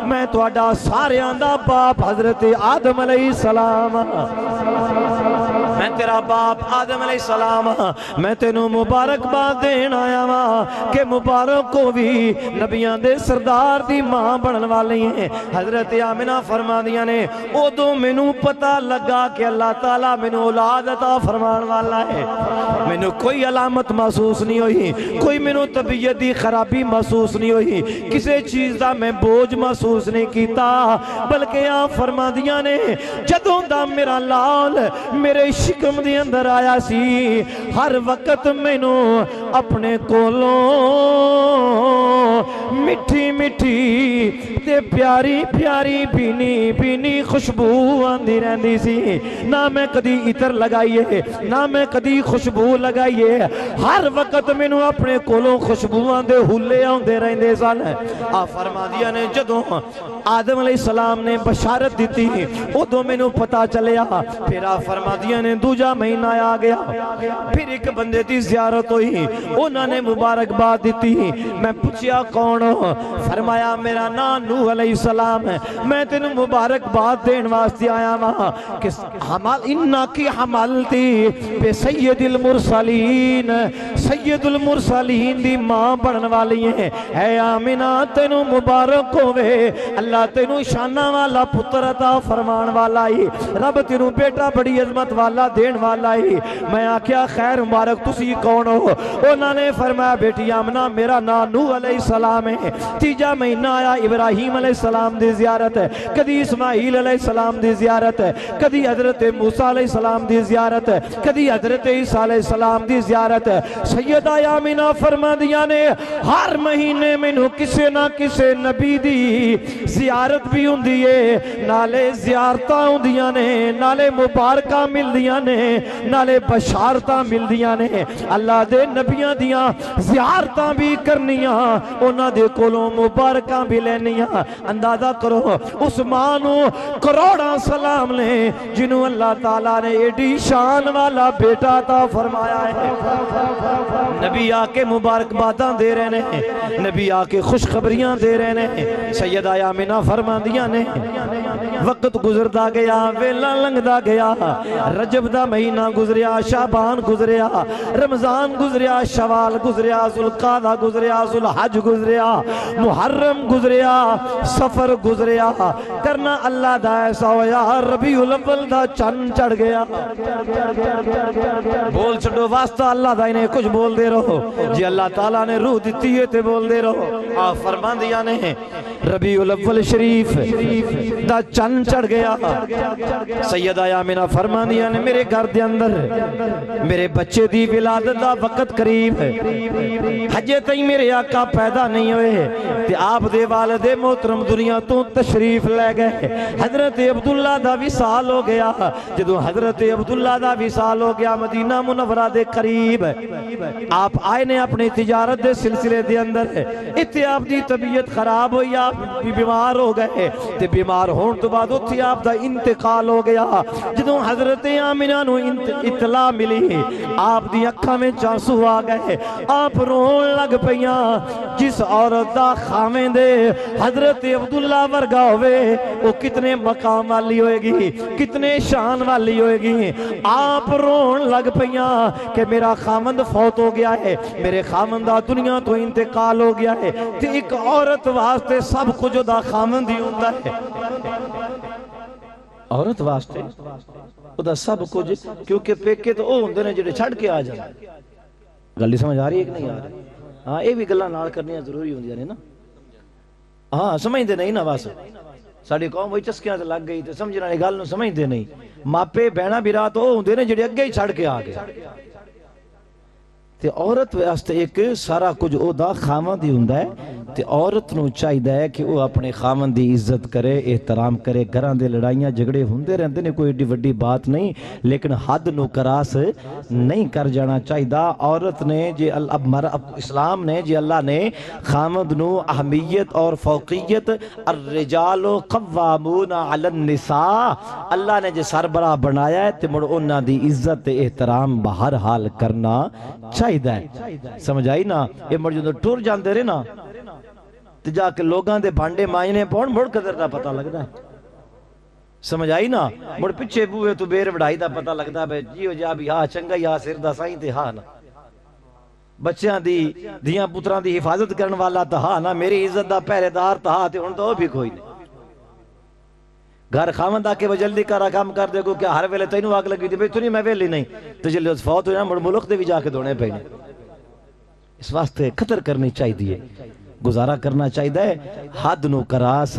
میں تواڈا ساریاں دا باپ حضرت آدم علیہ السلام میں تیرا باپ آدم علیہ السلام میں تینوں مبارک بات دین آیا ماں کہ مبارک کو بھی نبیان دے سردار دی ماں بڑھن والی ہیں حضرت آمنہ فرما دیا نے ادو مینوں پتہ لگا کہ اللہ تعالیٰ مینوں اولاد عطا فرمان والا ہے مینوں کوئی علامت محسوس نہیں ہوئی کوئی مینوں طبیعت دی خرابی محسوس نہیں ہوئی کسی چیز دا میں بوجھ محسوس نہیں کیتا بلکہ آپ فرما دیا نے جدوں دا میرا لال میرے شکم دی اندر آیا سی ہر وقت مینوں اپنے کولوں مٹھی مٹھی تے پیاری پیاری بینی بینی خوشبو آندی رہندی سی نہ میں کدی عطر لگائیے نہ میں کدی خوشبو لگائیے ہر وقت مینوں اپنے کولوں خوشبو آندے ہلے آندے رہندے سن آپ فرما دیا نے جدوں آدم علیہ السلام نے بشارت دیتی ادو مینوں پتا چلیا پھر آپ فرما دیا نے دوجا مہینہ آ گیا پھر ایک بندے دی زیارت ہوئی انہوں نے مبارک بات دیتی میں پوچھیا کون ہو فرمایا میرا نام نوح علیہ السلام ہے میں تینوں مبارک بات دین واسطے آیا ماں کہ انہا کی حملتی بے سید المرسلین سید المرسلین دی ماں بڑھن والی ہیں اے آمنہ تینوں مبارک ہوئے اللہ تینوں شانہ والا پتر عطا فرمان والا ہی رب تینوں بیٹا بڑی عظمت والا دین والا ہی میں آکھیا خیر مبارک تسی کون ہو انہوں نے فرمایا بیٹی آمنہ میرا نام نوح علیہ السلام ہے تیجا مہینہ آیا ابراہیم علیہ السلام دی زیارت ہے کدی اسماعیل علیہ السلام دی زیارت ہے کدی حضرت موسیٰ علیہ السلام دی زیارت ہے کدی حضرت عیسیٰ علیہ السلام دی زیارت ہے سیدہ آمنہ فرما دیا نے ہر مہینے مینوں کسے نہ کسے نبی دی زیارت بھی ہوندی ہے نالے زیارتاں ہوندیاں نے نالے مبارکاں ملدیاں نے نالے بشارتاں ملدیاں نے اللہ دے نبیاں دیاں زیارتاں بھی کرنیاں انہاں دے کولوں مبارکاں بھی لینیاں اندازہ کرو اس مانو کروڑاں سلام لیں جنہوں اللہ تعالیٰ نے ایڈی شان والا بیٹا عطا فرمایا ہے نبی آکے مبارک باتاں دے رہے ہیں نبی آکے خوشخبریاں دے رہے ہیں سیدہ آمنہ فرما دیا نے وقت گزردا گیا ویلا لنگدا گیا رجب دا مہینہ گزریا شعبان گزریا رمضان گزریا شوال گزریا ذوالقعدہ گزریا ذوالحج گزریا محرم گزریا سفر گزریا کرنا اللہ دا ایسا ہویا ربیع الاول دا چند چڑھ گیا بول چھڑو واسطہ اللہ دا انہیں کچھ بول دے رہو جی اللہ تعالیٰ نے روح دیتی ہے تے بول دے رہو آپ فرمان دیا نے ربیع الاول شریف دا چند چڑھ گیا سیدہ آمنہ فرمان دیا نے میرے گھر دے اندر میرے بچے دی ولادت دا وقت قریب ہے حجے تئی میرے آقا پیدا نہیں ہوئے ہوئے تے آپ دے والد محترم دنیا تو تشریف لے گئے. حضرت عبداللہ دا وصال ہو گیا. جدو حضرت عبداللہ دا وصال ہو گیا مدینہ منورہ دے قریب آپ آئے نے اپنی تجارت دے سلسلے دے اندر اتھے آپ دی طبیعت خراب ہوئی آپ بھی بیمار ہو گئے تے بیمار ہون تو بعد اتھے آپ دا انتقال ہو گیا. جدو حضرت آمنہ نو اطلاع ملی آپ دی اکھا میں چانسو آ گئے آپ رون لگ پیاں. جس عورت دا خامن دے حضرت عبداللہ ورگا ہوئے وہ کتنے مقام والی ہوئے گی کتنے شان والی ہوئے گی. آپ رون لگ پیاں کہ میرا خامند فوت ہو گیا ہے میرے خامند دا دنیا تو انتقال ہو گیا ہے تے ایک عورت واسطے سب کچھ دا خامند ہی ہوتا ہے. عورت واسطے وہ دا سب کچھ کیونکہ پیکے تو او ہوندے نے جڑے چھڑ کے آ جائیں. گل سمجھ آ رہی ہے کہ نہیں آ رہی؟ ہاں یہ بھی گلاں نال کرنیاں ضروری ہوندیاں نے نا. ہاں سمجھدے نہیں نا بس ساڈی قوم وہی چسکیاں تے لگ گئی تے سمجھن والی گل نوں سمجھدے نہیں. ماپے بہنا بھی رات او ہوندے نے جڑے اگے ہی چھڑ کے آ گئے تے عورت واسطے ایک سارا کچھ او دا خامند ہی ہوندا ہے تے عورت نو چاہیدا ہے کہ وہ اپنے خامند دی عزت کرے احترام کرے. گھراں دے لڑائیاں جھگڑے ہوندے رہندے نے کوئی ایڈی وڈی بات نہیں لیکن حد نو کراس نہیں کر جانا چاہیدا. عورت نے جے اسلام نے جے اللہ نے خامند نو اہمیت اور فوقیت الرجال قوامون علی النساء اللہ نے جے سربراہ بنایا ہے تے مڑ انہاں دی عزت تے احترام بہر حال کرنا چاہیدا ہے. سمجھ آئی نا؟ یہ مڑ جدوں ٹر جاندے رہے نا تے جا کے لوگاں دے بھانڈے مانجنے پون مڑ قدر دا پتہ لگدا ہے. سمجھ آئی نا؟ مڑ پچھے بوئے تو بیر وڑائی دا پتہ لگدا ہے جیو جا بھی ہاں چنگا یا سر دا سائیں تے ہاں نا بچیاں دی دیاں پتراں دی حفاظت کرن والا تا ہاں نا میری عزت دا پہرے دار تا ہاں تے ہن تو بھی کوئی نہیں. گھر خامند آ کے وہ جلدی کرا کام کر دے گو کیا ہر ویلے تینوں آگ لگی دی بھئی تو نہیں میں ویلی نہیں تو جلدی فوت ہو جانا مڑ ملک دے بھی جا کے دونے پہنے. اس واسطے قدر کرنی چاہی دیئے گزارا کرنا چاہی ہے حد نو کراس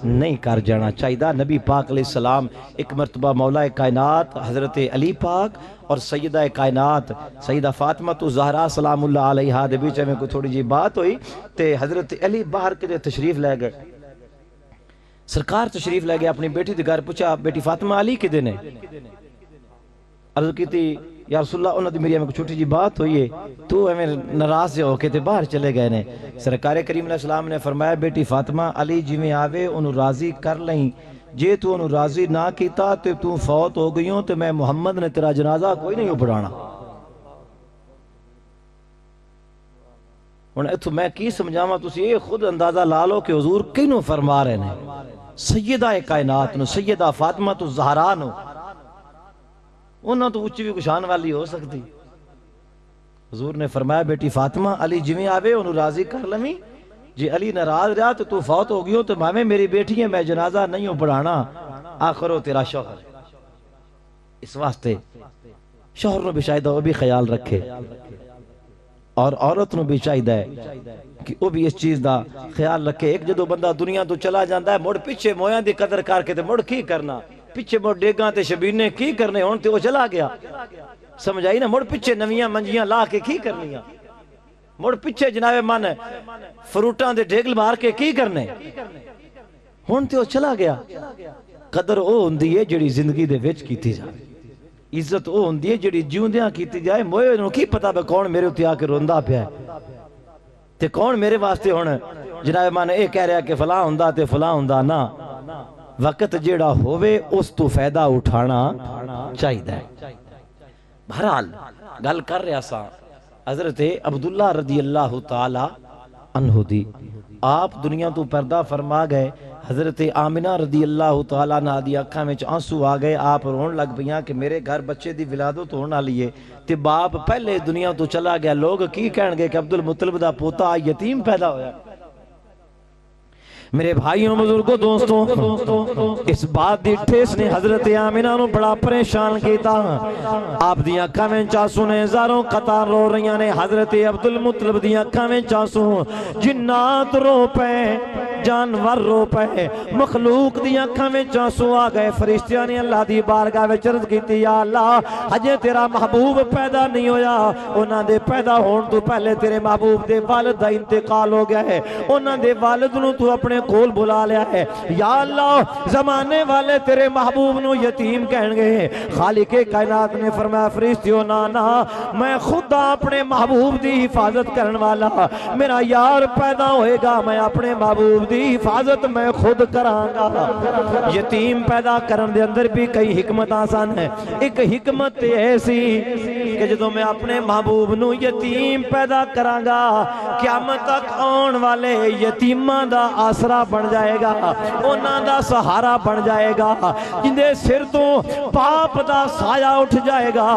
نہیں کر جانا چاہی دا. نبی پاک علیہ السلام ایک مرتبہ مولا کائنات حضرت علی پاک اور سیدہ کائنات سیدہ فاطمہ تو زہرا سلام اللہ علیہا دے بیچے میں کوئی تھوڑی جی بات ہوئی تے حضرت علی باہر کے تشریف لے گئے. سرکار تشریف لے گئے اپنی بیٹی دے گھر پوچھا بیٹی فاطمہ علی کے دینے عرض کی تھی یا رسول اللہ انہوں نے میری ہمیں کوئی چھوٹی جی بات ہوئی ہے تو ہمیں ناراض سے ہو کے تے باہر چلے گئے نے. سرکار کریم علیہ السلام نے فرمایا بیٹی فاطمہ علی جی میں آوے انہوں راضی کر لیں جے تو انہوں راضی نہ کیتا تے تو فوت ہو گئی ہوں تے میں محمد نے تیرا جنازہ کوئی نہیں پڑھانا. تو میں کی سمجھاما تسی یہ خود اندازہ لالو کہ حضور کینوں فرما رہے ہیں سیدہ کائنات نو سیدہ فاطمہ تو زہرا نو انہوں تو اچھی بھی کشان والی ہو سکتی. حضور نے فرمایا بیٹی فاطمہ علی جویں آوے انہوں راضی کر لمی جی علی ناراض رہا تو فوت ہو گئی ہو تو مامے میری بیٹی ہے میں جنازہ نہیں ہوں پڑھانا آخر ہو تیرا شوہر. اس واسطے شوہر نو بھی شاید وہ بھی خیال رکھے اور عورت نو بھی چاہیے ہے کہ وہ بھی اس چیز دا خیال رکھے. ایک جدو بندہ دنیا تو چلا جاندہ ہے مڑ پیچھے مویاں دی قدر کر کے تے مڑ کی کرنا پیچھے مڑ ڈیگاں تے شبینے کی کرنے ہون تے وہ چلا گیا. سمجھ آئی نا؟ مڑ پیچھے نویاں منجیاں لا کے کی کرنیاں مڑ پیچھے جناب من فروٹاں دے ڈیگل مار کے کی کرنے ہون تے وہ چلا گیا. قدر او ہوندی ہے جڑی زندگی دے وچ کیتی جائے عزت او ہوندی ہے جڑی جیوندیاں کیتی جائے. موئے نو کی پتا بے کون میرے اتیا کے روندہ پیا ہے تے کون میرے واسطے ہون جناب من اے کہہ رہا کہ فلاں ہوندہ تے فلاں ہوندہ نا وقت جیڑا ہوئے اس تو فائدہ اٹھانا چاہیے. بہرحال گل کر رہا سا حضرت عبداللہ رضی اللہ تعالی عنہ دی آپ دنیا تو پردہ فرما گئے. حضرت آمنہ رضی اللہ تعالیٰ عنہ دی اکھاں میں آنسو آ گئے آپ رون لگ پیاں کہ میرے گھر بچے دی ولادت ہونا لیے تے باپ پہلے دنیا تو چلا گیا. لوگ کی کہن گے کہ عبدالمطلب دا پوتا یتیم پیدا ہویا. میرے بھائیوں بزرگوں دوستوں اس بات دی ٹھیس نے حضرت آمنہ نو بڑا پریشان کیتا. آپ دی اکھاں میں چاسو نے ہزاروں قطار رو رہیاں نے. حضرت عبدالمطلب دی اکھاں میں چاسو جنات رو پے جانور رو پے، مخلوق دی اکھاں وچ آنسو آ گئے۔ فرشتیاں نے اللہ دی بارگاہ وچ عرض کیتی یا اللہ ہجے تیرا محبوب پیدا نہیں ہویا، انہاں دے پیدا ہون تو پہلے تیرے محبوب دے والد دا انتقال ہو گیا ہے، انہاں دے والد نو تو اپنے کول بلا لیا ہے۔ یا اللہ زمانے والے تیرے محبوب نو یتیم کہن گے۔ خالق کائنات نے فرمایا فرشتیوں نا میں خود اپنے محبوب دی حفاظت کرن والا، میرا یار پیدا ہوئے گا میں اپنے محبوب دی حفاظت میں خود کراں گا۔ یتیم پیدا کرن دے اندر بھی کئی حکمت آسان ہے۔ ایک حکمت ایسی کہ جدوں میں اپنے محبوب نو یتیم پیدا کراں گا قیامت تک آن والے یتیماں دا آسرا بن جائے گا، انہاں دا سہارا بن جائے گا، جندے سر تو پاپ دا سایہ اٹھ جائے گا،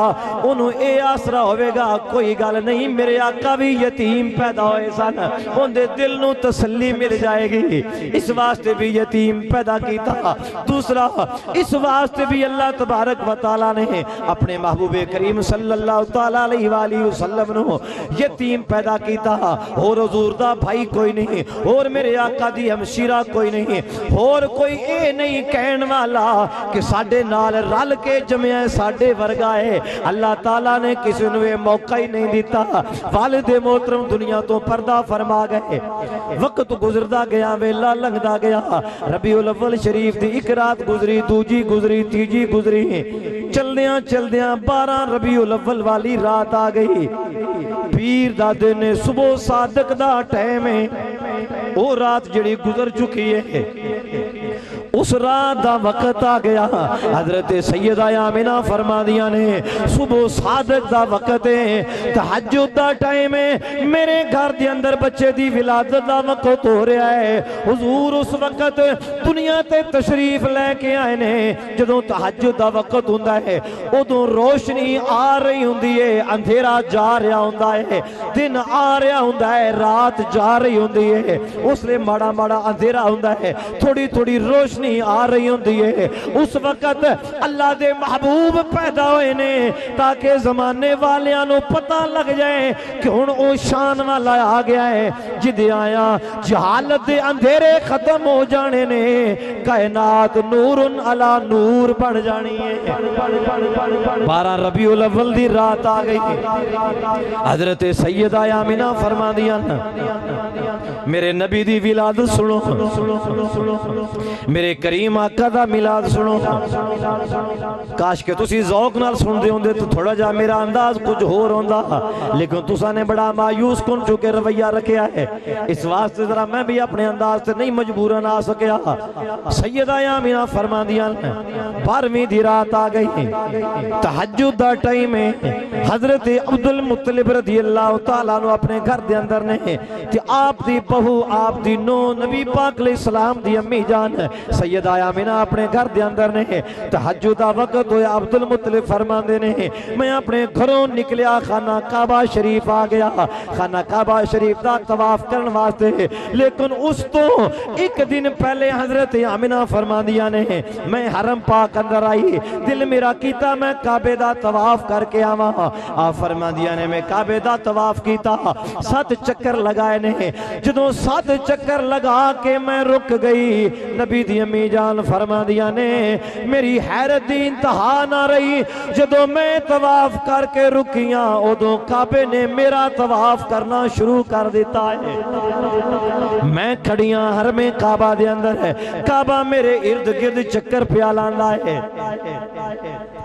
انہوں اے آسرا ہوئے گا کوئی گل نہیں میرے آقا بھی یتیم پیدا ہوئے سن، ان دے دل نو تسلی مل جائے گی، اس واسطے بھی یتیم پیدا کیتا۔ دوسرا اس واسطے بھی اللہ تبارک و تعالیٰ نے اپنے محبوب کریم صلی اللہ تعالیٰ علیہ وآلہ وسلم نو یتیم پیدا کیتا، اور حضور دا بھائی کوئی نہیں، اور میرے آقا دی ہمشیرہ کوئی نہیں، اور کوئی اے نہیں کہن والا کہ ساڑھے نال رل کے جمعہ ساڑھے ورگا ہے۔ اللہ تعالیٰ نے کسی نوے موقع ہی نہیں دیتا۔ والد محترم دنیا تو پردہ فرما گئے، وقت گزردہ گیا، ویلا لنگدہ گیا، ربیع الاول شریف دی ایک رات گزری، دوجی گزری، تیجی گزری، چلدیاں چلدیاں 12 ربیع الاول والی رات آ گئی، پیر دا دن صبح صادق دا ٹائم ہے، وہ رات جڑی گزر چکی ہے، اس رات دا وقت آ گیا۔ حضرت سیدہ آمنہ فرما دیا نے صبح صادق دا وقت ہے، تہجد دا ٹائم ہے، میرے گھر دے اندر بچے دی ولادت دا وقت ہو رہا ہے۔ حضور اس وقت دنیا تے تشریف لے کے آئے نے، جدوں تہجد دا وقت ہوندا ہے ادوں روشنی آ رہی ہوندی ہے، اندھیرا جا رہا ہوندا ہے، دن آ رہا ہوندا ہے، رات جا رہی ہوندی ہے، اس لئے ماڑا ماڑا اندھیرا ہوندا ہے، تھوڑی تھوڑی روشنی آ رہی ہوندی ہے۔ اس وقت اللہ دے محبوب پیدا ہوئے نے تاکہ زمانے والیاں نو پتہ لگ جائے کہ ہن او شان والا آ گیا ہے جدے آیا جہالت دے اندھیرے ختم ہو جانے نے، کائنات نور علی نور بن جانی ہے۔ 12 ربیع الاول دی رات آ گئی، حضرت سیدہ آمنہ فرما دیا میرے نبی دی ولادت سنو، میرے کریم آقا دا میلاد سنو۔ کاش کہ تسی ذوق نال سن دے ہوندے تو تھوڑا جا میرا انداز کچھ ہور ہوندا، لیکن تساں نے بڑا مایوس کن چکے رویہ رکھیا ہے، اس واسطے ذرا میں بھی اپنے انداز سے نہیں مجبورن آ سکیا۔ سیدہ آمنہ فرما دیا 12ویں دی رات آ گئی، تہجد دا ٹائم ہے، حضرت عبدالمطلب رضی اللہ تعالیٰ نو اپنے گھر دے اندر نے کہ آپ دی بہو آپ دی نو نبی پاک علیہ السلام دی امی جان سیدہ آمنہ اپنے گھر دے اندر نے، تہجد دا وقت ہویا، عبدالمطلب فرما دے نے میں اپنے گھروں نکلیا، خانہ کعبہ شریف آ گیا، خانہ کعبہ شریف دا طواف کرن واسطے، لیکن اس تو ایک دن پہلے حضرت آمنہ فرما دیا نے میں حرم پاک اندر آئی، دل میرا کیتا میں کعبے دا طواف کر کے آواں، آپ فرما دیا نے میں کعبے دا طواف کیتا، 7 چکر لگائے نے، جدوں 7 چکر لگا کے میں رک گئی، نبی دی امی جان فرما دیا نے میری حیرت دی انتہا نہ رہی، جدوں میں طواف کر کے رکیاں ادوں کعبے نے میرا طواف کرنا شروع کر دیتا ہے۔ میں کھڑیاں حرم کعبہ دے اندر ہے، کعبہ میرے ارد گرد چکر پیا لاندا ہے،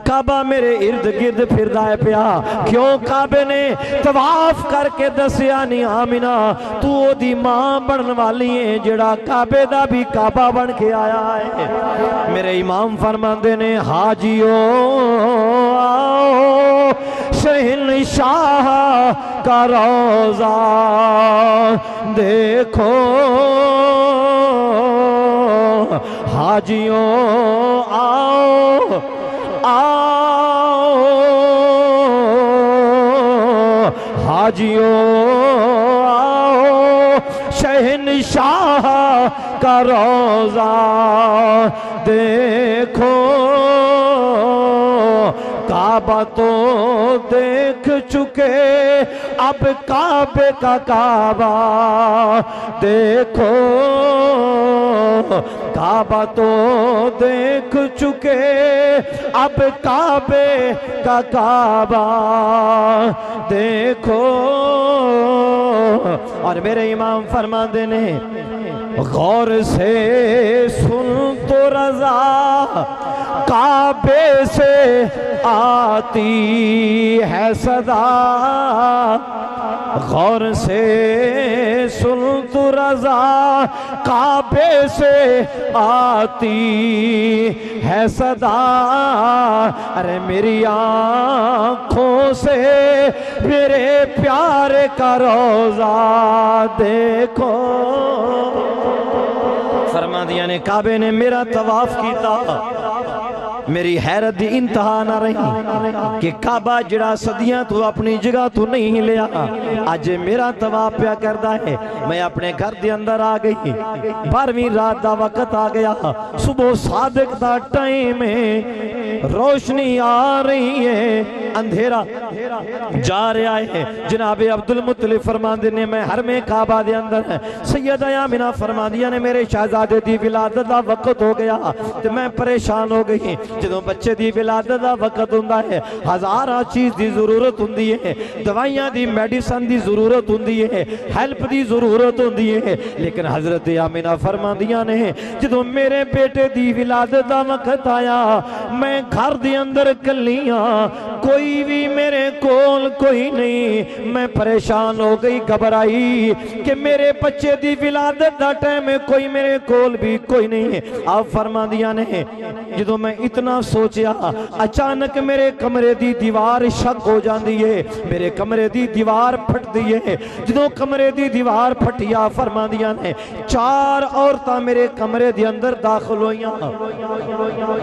کعبہ میرے ارد گرد پھردا ہے پیا، کیوں کعبے نے طواف کر کے دسیا نہیں آمنہ تو او دی ماں بنن والی ہے جڑا کعبے دا بھی کعبہ بن کے آیا ہے۔ میرے امام فرماندے نے حاجیو آؤ شہنشاہ کا روضہ دیکھو، حاجیوں آؤ آؤ حاجیوں آؤ شہنشاہ کا روضہ دیکھو، کعبہ تو دیکھ چکے اب کعبے کا کعبہ دیکھو، کعبہ تو دیکھ چکے اب کعبے کا کعبہ دیکھو. اور میرے امام فرماتے نے غور سے سن تو رضا کعبے سے آتی ہے صدا. غور سے سن تو رضا کعبے سے آتی ہے صدا. ارے میری آنکھوں سے میرے پیارے کا روضہ دیکھو. فرما دیا نے کعبے نے میرا طواف کیتا. میری حیرت دی انتہا نہ رہی کہ کعبہ جڑا صدیاں تو اپنی جگہ تو نہیں لیا آج میرا طواف پیا کردا ہے. میں اپنے گھر دے اندر آ گئی. 12ویں رات دا وقت آ گیا. صبح صادق دا ٹائم ہے. روشنی آ رہی ہے اندھیرا جا رہا ہے. جناب عبدالمطلب فرماندے نے میں حرم کعبہ دے اندر سیدہ آمنہ فرماندیاں نے میرے شہزادے دی ولادت دا وقت ہو گیا تے میں پریشان ہو گئی. جدوں بچے دی ولادت دا وقت ہوندا ہے ہزاراں چیز دی ضرورت ہوندی ہے. دوائیاں دی میڈیسن دی ضرورت ہوندی ہے. ہیلپ دی ضرورت ہوندی ہے. لیکن حضرت آمنہ فرماندیاں نے جدوں میرے بیٹے دی ولادت دا وقت آیا میں گھر دے اندر کلیاں کوئی بھی میرے کول کوئی نہیں. میں پریشان ہو گئی گھبرائی کہ میرے بچے دی ولادت دا ٹائم کوئی میرے کول بھی کوئی نہیں. آپ فرماندیاں نے جدوں میں اتنا سوچیا اچانک میرے کمرے دی دیوار شک ہو جاندی ہے. میرے کمرے دی دیوار پھٹ دی ہے. جدوں کمرے دی دیوار پھٹیا فرماندیاں نے 4 عورتاں میرے کمرے دی اندر داخل ہوئیاں.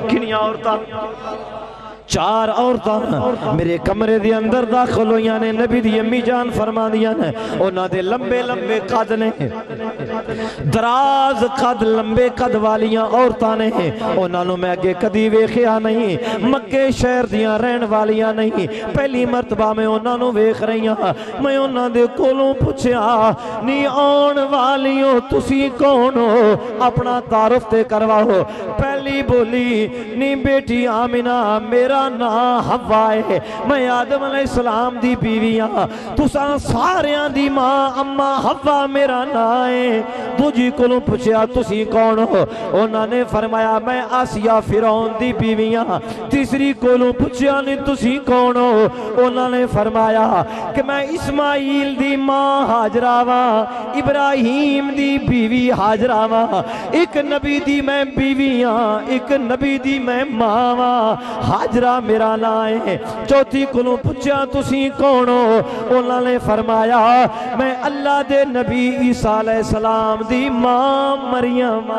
کنیاں عورتاں 4 عورتاں میرے کمرے دے اندر داخل ہوئیاں نے. نبی دی امی جان فرماندیاں نے انہاں دے لمبے لمبے قد نے دراز قد لمبے قد والیاں عورتاں نے. انہاں نوں میں اگے کدی ویکھیا نہیں. مکے شہر دیاں رہن والیاں نہیں. پہلی مرتبہ میں انہاں نوں ویکھ رہی ہاں. میں انہاں دے کولوں پوچھیا نی آن والیوں تسی کون ہو اپنا تعارف تے کرواؤ. پہلی بولی نی بیٹی آمنہ میرا نا حوا ہے. میں آدم علیہ السلام دی بیویاں تساں ساریاں دی ماں اما حوا میرا نا ہے. دوجی کولوں پوچھیا تسی کون ہو. انہاں نے فرمایا میں آسیہ فرعون دی بیویاں. تیسری کولوں پوچھیا نہیں تسی کون ہو. انہاں نے فرمایا کہ میں اسماعیل دی ماں ہاجرہ واں ابراہیم دی بیوی ہاجرہ واں. ایک نبی دی میں بیویاں ایک نبی دی میں ماں واں. ہاجرہ میرا نام ہے. چوتھی کولوں پوچھیا تسی کون ہو. انہاں نے فرمایا میں اللہ دے نبی عیسیٰ علیہ السلام دی ماں مریم.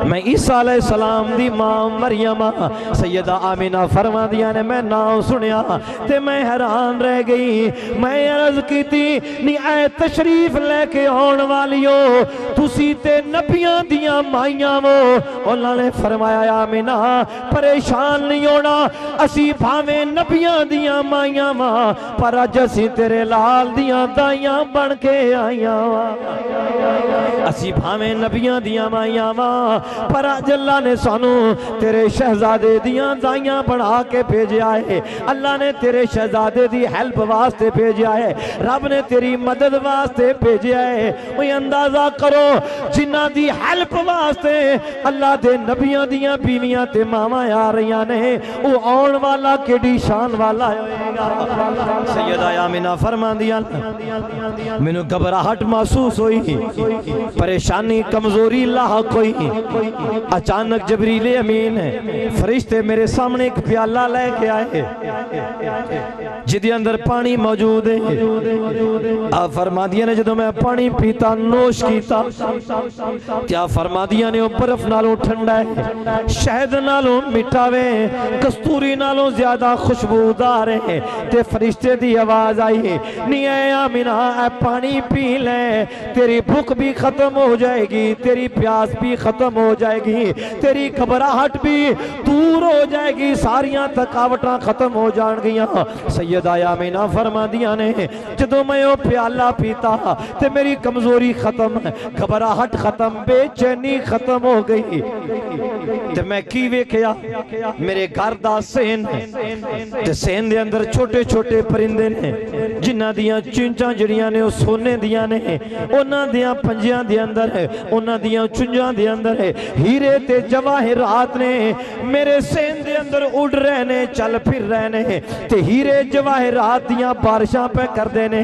میں عیسیٰ علیہ السلام دی ماں مریم. سیدہ آمنہ فرماندیاں نے میں نام سنیا تے میں حیران رہ گئی. میں عرض کی تھی نی اے تشریف لے کے آن والیو تسی تے نبیاں دیاں مائیاں وہ. انہاں نے فرمایا آمنہ پریشان نہیں ہونا اسی بھاویں نبیاں دیاں مائیاں ماں پر اج اسی تیرے لال دیاں دائیاں بن کے آئیاں ماں. اسی بھاویں نبیاں دیاں مائیاں ماں پر اج اللہ نے سانو تیرے شہزادے دیاں دائیاں بنا کے بھیجیا ہے. اللہ نے تیرے شہزادے دی ہیلپ واسطے بھیجیا ہے. رب نے تیری مدد واسطے بھیجیا ہے. وہ اندازہ کرو جنہ دی ہیلپ واسطے اللہ دے نبیاں دیاں بیویاں تے ماواں آ رہیاں نے وہ آن والا کیڑی شان والا ہوئے گا. سیدہ آمنہ فرماندیاں میں نے گھبراہٹ محسوس ہوئی پریشانی کمزوری لاحق ہوئی. اچانک جبریل امین فرشتے میرے سامنے ایک پیالہ لے کے آئے جدی اندر پانی موجود ہے. آپ فرماندیاں نے جدو میں پانی پیتا نوش کیتا کیا فرماندیاں نے برف نالوں نالوں ٹھنڈا ہے، شہد نالوں مٹھا وے، کستوری نالوں زیادہ خوشبودار ہے۔ تے فرشتے دی آواز آئی، نہیں اے آمینہ اے پانی پی لے، تیری بھوک بھی ختم ہو جائے گی، تیری پیاس بھی ختم ہو جائے گی، تیری گھبراہٹ بھی دور ہو جائے گی، ساریاں تھکاوٹاں ختم ہو جان گیاں۔ سیدہ آمینہ فرما دیا نے جدوں میں وہ پیالہ پیتا تے میری کمزوری ختم، گھبراہٹ ختم، بے چینی ختم ہو گئی۔ تے میں کی ویکھیا، میرے گھر دا سین تے سین دے اندر چھوٹے چھوٹے پرندے نے جنہ دیاں چونچاں جڑیاں نے وہ سونے دیاں نے، انہاں دیاں پنجیاں دے اندر ہے، انہاں دیاں چونچاں دے اندر ہے ہیرے تے جواہرات نے، میرے سین دے اندر اڑ رہے نے، چل پھر رہے نے تے ہیرے جواہرات دیاں بارشاں پہ کر دینے۔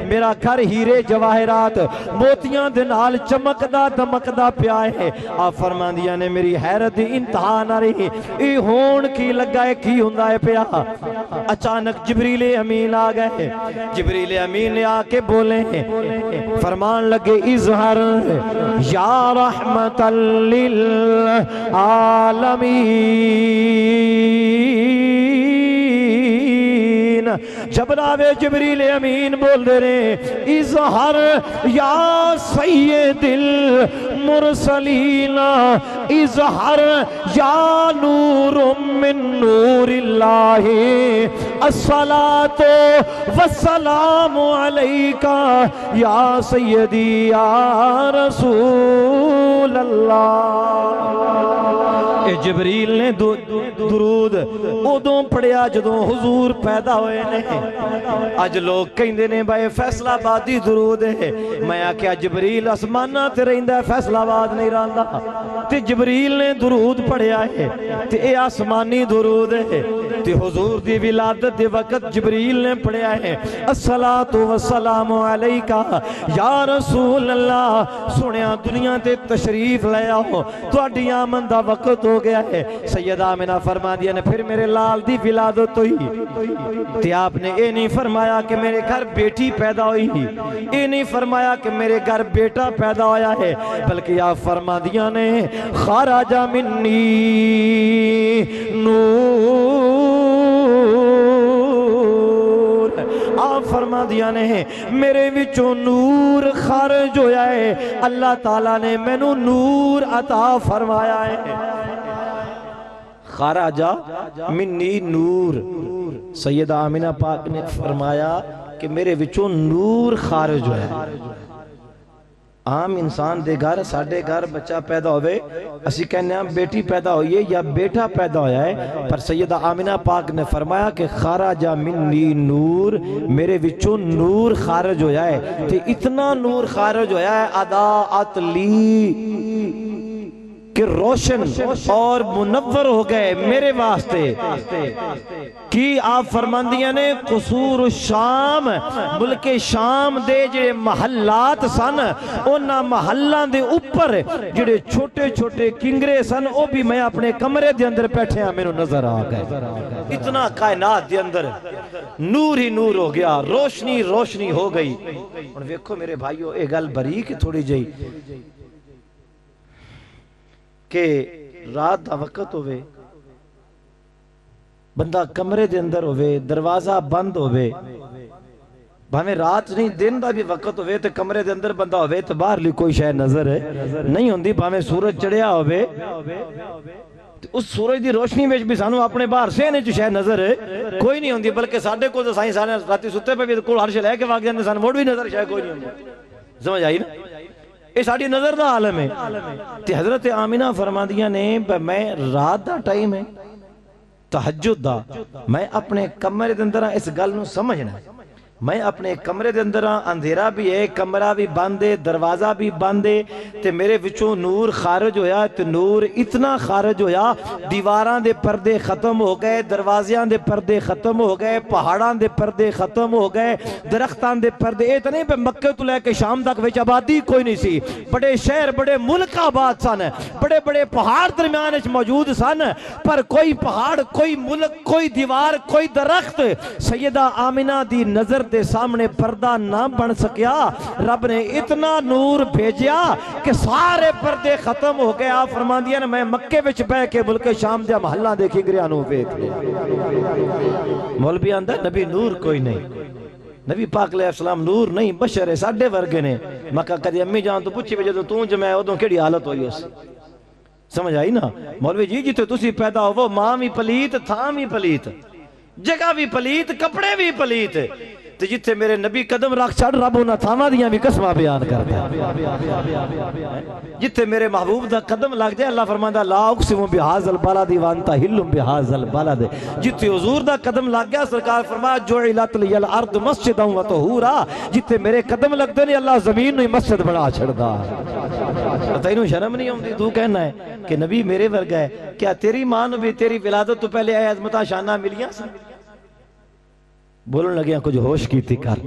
میرا گھر ہیرے جواہرات موتیاں دے نال چمکدا دمکدا پیا ہے۔ آپ فرما دیا نے میری حیرت انتہا نہ رہی، ای ہون کی لگا ہے کی ہوندا ہے پیا۔ اچانک جبریل امین آ گئے، جبریل امین نے آ کے بولے، فرمان لگے اظہر یا رحمت للعالمین، جناب جبریل امین بول دے رہے اظہر یا سید المرسلین، اظہر یا نور من نور اللہ، الصلاة والسلام علیکہ یا سیدی یا رسول اللہ۔ جبریل نے درود ادوں پڑھیا جدوں حضور پیدا ہوئے نے۔ اج لوگ کہندے نے بھائی فیصل آبادی درود ہے، میں آکھیا جبریل آسماناں تے رہندا ہے، فیصل آباد نہیں رہندا، تے جبریل نے درود پڑھیا ہے تے اے آسمانی درود ہے تے حضور دی ولادت دے وقت جبریل نے پڑھیا ہے الصلاۃ والسلام علیکہ یا رسول اللہ۔ سنیا دنیا تے تشریف لے آؤ، تہاڈی آمد دا وقت ہو گیا ہے۔ سیدہ آمنہ فرما دیا نے پھر میرے لال دی ولادت ہوئی تے آپ نے اے نہیں فرمایا کہ میرے گھر بیٹی پیدا ہوئی، اے نہیں فرمایا کہ میرے گھر بیٹا پیدا ہویا ہے، بلکہ آپ فرما دیا نے خرج منی نور، آپ فرما دیا نے میرے وچوں نور خارج ہویا ہے، اللہ تعالیٰ نے مینوں نور عطا فرمایا ہے۔ خارجہ منی نور، سیدہ آمنہ پاک نے فرمایا کہ میرے وچوں نور خارج ہویا ہے۔ عام انسان دے گھر ساڑھے گھر بچہ پیدا ہوئے، اسی کہنے ہیں بیٹی پیدا ہوئی ہے یا بیٹا پیدا ہویا ہے، پر سیدہ آمنہ پاک نے فرمایا کہ خارجہ منی نور، میرے وچوں نور خارج ہویا ہے، تے اتنا نور خارج ہویا ہے اضاءت لی کہ روشن اور منور ہو گئے میرے واسطے۔ کی آپ فرماندیاں نے قصور الشام، ملک شام دے جڑے محلات سن، اونا محلان دے اوپر جڑے چھوٹے چھوٹے کنگرے سن، او بھی میں اپنے کمرے دے اندر بیٹھے ہیں میں نظر آ گئے۔ اتنا کائنات دے اندر نور ہی نور ہو گیا، روشنی روشنی ہو گئی۔ اور ویکھو میرے بھائیو اے گل باریک تھوڑی جئی کہ رات دا وقت ہوئے، بندہ کمرے دے اندر ہوئے، دروازہ بند ہوئے، بھامیں رات نہیں دن دا بھی وقت ہوئے تو کمرے دے اندر بندہ ہوئے تو باہر لی کوئی شاید نظر ہے نہیں ہوندی، بھامیں سورج چڑھیا ہوئے اس سورج دی روشنی میں بھی سانو اپنے باہر سے نہیں جو شاید نظر ہے کوئی نہیں ہوندی، بلکہ ساڑھے کو تو سائیں سانے راتی ستے پہ بھی کوئی ہر شے لے کے واقع جاندے سانو موڑ بھی نظر شاید کوئی نہیں ہوندی، سمجھ آئی نا؟ یہ ساڑھی نظر دا عالم ہے۔ تے حضرت آمنہ فرما دیا نے میں رات دا ٹائم ہے تہجد دا، میں اپنے کمرے دے اندر اس گل نو سمجھنا ہے، میں اپنے کمرے دے اندر اندھیرا بھی ہے، کمرہ بھی بند ہے، دروازہ بھی بند ہے، تے میرے وچوں نور خارج ہویا، تے نور اتنا خارج ہویا دیواراں دے پردے ختم ہو گئے، دروازیاں دے پردے ختم ہو گئے، پہاڑاں دے پردے ختم ہو گئے، درختاں دے پردے، اے تو نہیں پہ مکہ تو لے کے شام تک وچ آبادی کوئی نہیں سی، بڑے شہر بڑے ملک آباد سن، بڑے بڑے پہاڑ درمیان وچ موجود سن، پر کوئی پہاڑ کوئی ملک کوئی دیوار کوئی درخت سیدہ آمنہ دی نظر دے سامنے پردہ نہ بن سکیا، رب نے اتنا نور بھیجیا کہ سارے پردے ختم ہو گئے۔ آپ فرما دیا نا میں مکے وچ بہ کے ملک شام دیا محلہ دیکھی گریانوں ویکھ لیا۔ مولوی آندا نبی نور کوئی نہیں، نبی پاک علیہ السلام نور نہیں، بشر ہے، ساڈے ورگے نے۔ میں کہا کدی امی جان تو پوچھی وجہ تو جمعہ ادوں کیڑی حالت ہوئی اس، سمجھ آئی نا؟ مولوی جی جتے تسی پیدا ہو وہ ماں بھی پلیت، تھاں بھی پلیت، جگہ بھی پلیت، کپڑے بھی پلیت، تو جتے میرے نبی قدم رکھ چھڑ رب انہاں تھاواں دیاں بھی قسمہ بیان کر دیا۔ جتے میرے محبوب دا قدم لگ جائے اللہ فرماندا لا اقسم بہذا البلد وانت حل بہذا البلد۔ جتے حضور دا قدم لگ گیا سرکار فرمایا جعلت لی الارض مسجدا وطہورا، جتے میرے قدم لگ دے نہیں اللہ زمین نو مسجد بنا چھڑدا۔ تینوں شرم نہیں ہوندی تو کہنا ہے کہ نبی میرے ورگا ہے؟ کیا تیری ماں نو بھی تیری ولادت تو پہلے اے عظمتاں شاناں ملیاں سن؟ بولن لگے ہیں کچھ ہوش کی تھی کر۔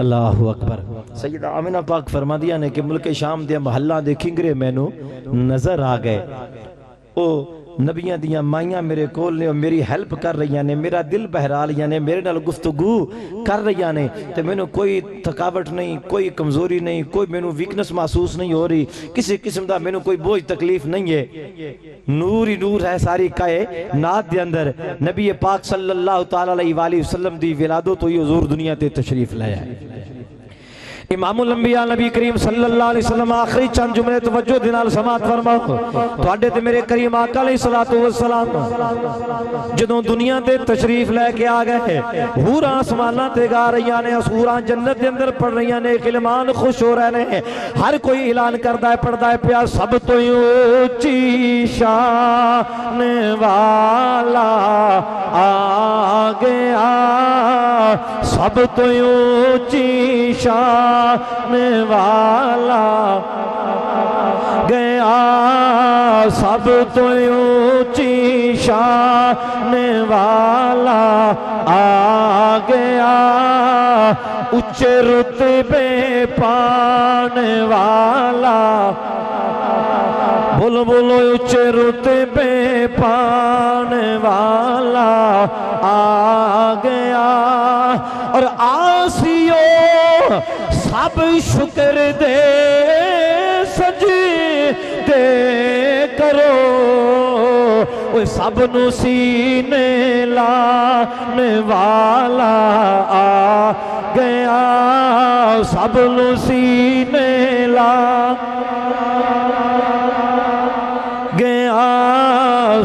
اللہ اکبر۔ سیدہ آمنہ پاک فرما دیا نے کہ ملک شام دیا محلہ دے کھنگرے میں نو نظر آ گئے، او نبیاں دیاں مائیاں میرے کول نے میری ہیلپ کر رہی نے، میرا دل بہرا رہی نے، میرے نال گفتگو کر رہی نے، تے میں نو کوئی تھکاوٹ نہیں، کوئی کمزوری نہیں، کوئی میں نو ویکنس محسوس نہیں ہو رہی، کسی قسم دا میں نو کوئی بوجھ تکلیف نہیں ہے۔ نور ہی نور ہے ساری کائنات دے اندر۔ نبی پاک صلی اللہ تعالیٰ علیہ وآلہ وسلم دی ولادت تو یہ حضور دنیا تے تشریف لے آئے۔ امام الانبیاء نبی کریم صلی اللہ علیہ وسلم آخری چند جملے توجہ دینال سماعت فرماؤ۔ تو آڈے تے میرے کریم آقا علیہ السلام جدوں دنیا تے تشریف لے کے آ گئے، حوراں آسماناں تے گا رہیاں نے، حوراں جنت دے اندر پڑھ رہیاں نے، غلمان خوش ہو رہے نے، ہر کوئی اعلان کردہ ہے پڑھدہ ہے پیا سب تو اونچی شان والا آ گیا، سب تو اونچی شان والا گیا، سب تو اونچی شان والا آ گیا، اونچے رتبے پانے والا، بولو بولو اونچے رتبے پانے والا آ گیا۔ اور آسیو سب شکر دے سجدے کرو، وہ سب نو سینے لانے والا آ گیا، سب نو سینے لا گیا،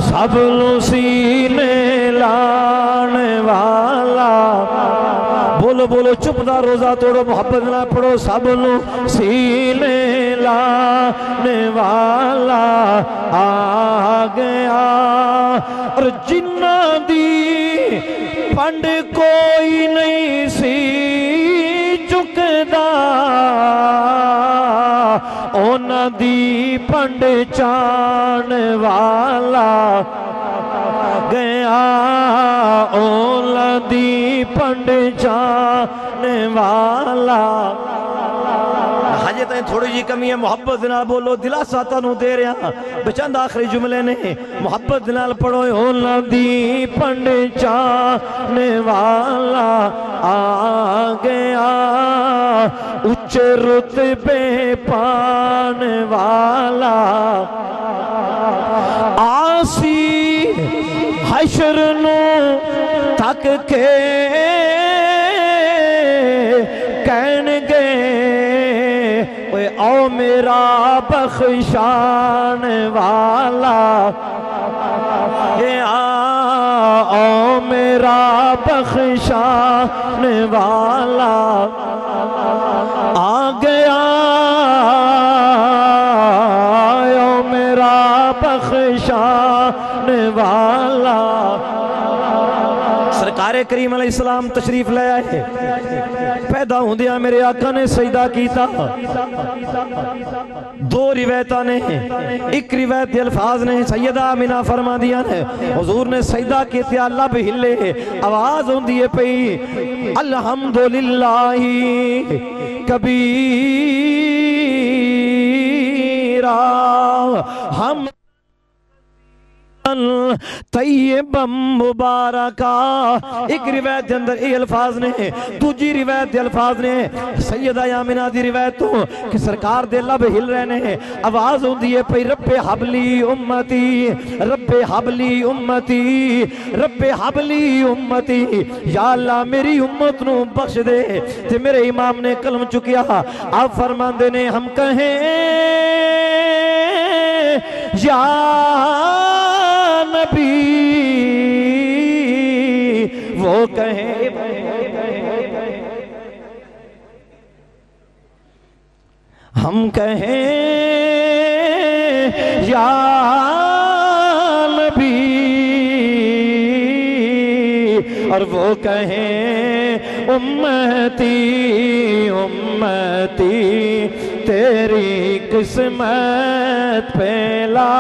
سب نو سینے لانے والا، بولو بولو چپ دا روزہ توڑو محبت نہ پڑھو، سب نو سینے لانے والا آ گیا۔ اور جنہ دی پنڈ کوئی نہیں سی چکدا، اونا دی پنڈ چان والا گیا، اونا دی پنڈ چان والا۔ حجے تائیں تھوڑی جی کمی ہے محبت نال بولو، دلاسا تانوں دے رہا بچند آخری جملے نے، محبت نال پڑھو اونا دی پنڈ چان والا آ گیا، اونچے رتبے پانے والا، آسی حشر نو تک کے کہن گے او میرا بخشان والا، او میرا بخشان والا آ گیا، او میرا بخشان والا۔ سرکار کریم علیہ السلام تشریف لے آئے، پیدا ہوندیاں میرے آقا نے سجدہ کیتا۔ دو روایتاں نے، ایک روایت دے الفاظ نے سیدہ آمنہ فرما دیا نے حضور نے سجدہ کیتا، لب ہلے، آواز ہوندی ہے پئی الحمدللہ کبیرہ، ہم طیبا مبارکا. ایک روایت دے اندر یہ الفاظ نے، دوجی روایت دے الفاظ نے سیدہ آمنہ دی روایت تو کہ سرکار دے لب ہل رہے نے، آواز ہوندی ہے پئی رب حبلی امتی، رب حبلی امتی، رب حبلی امتی. یا اللہ میری امت نو بخش دے. تے میرے امام نے قلم چکیا، آپ فرماندے نے ہم کہیں یا نبی، وہ کہیں ہم کہیں یا نبی، اور وہ کہیں امتی امتی، تیری قسمت پہلا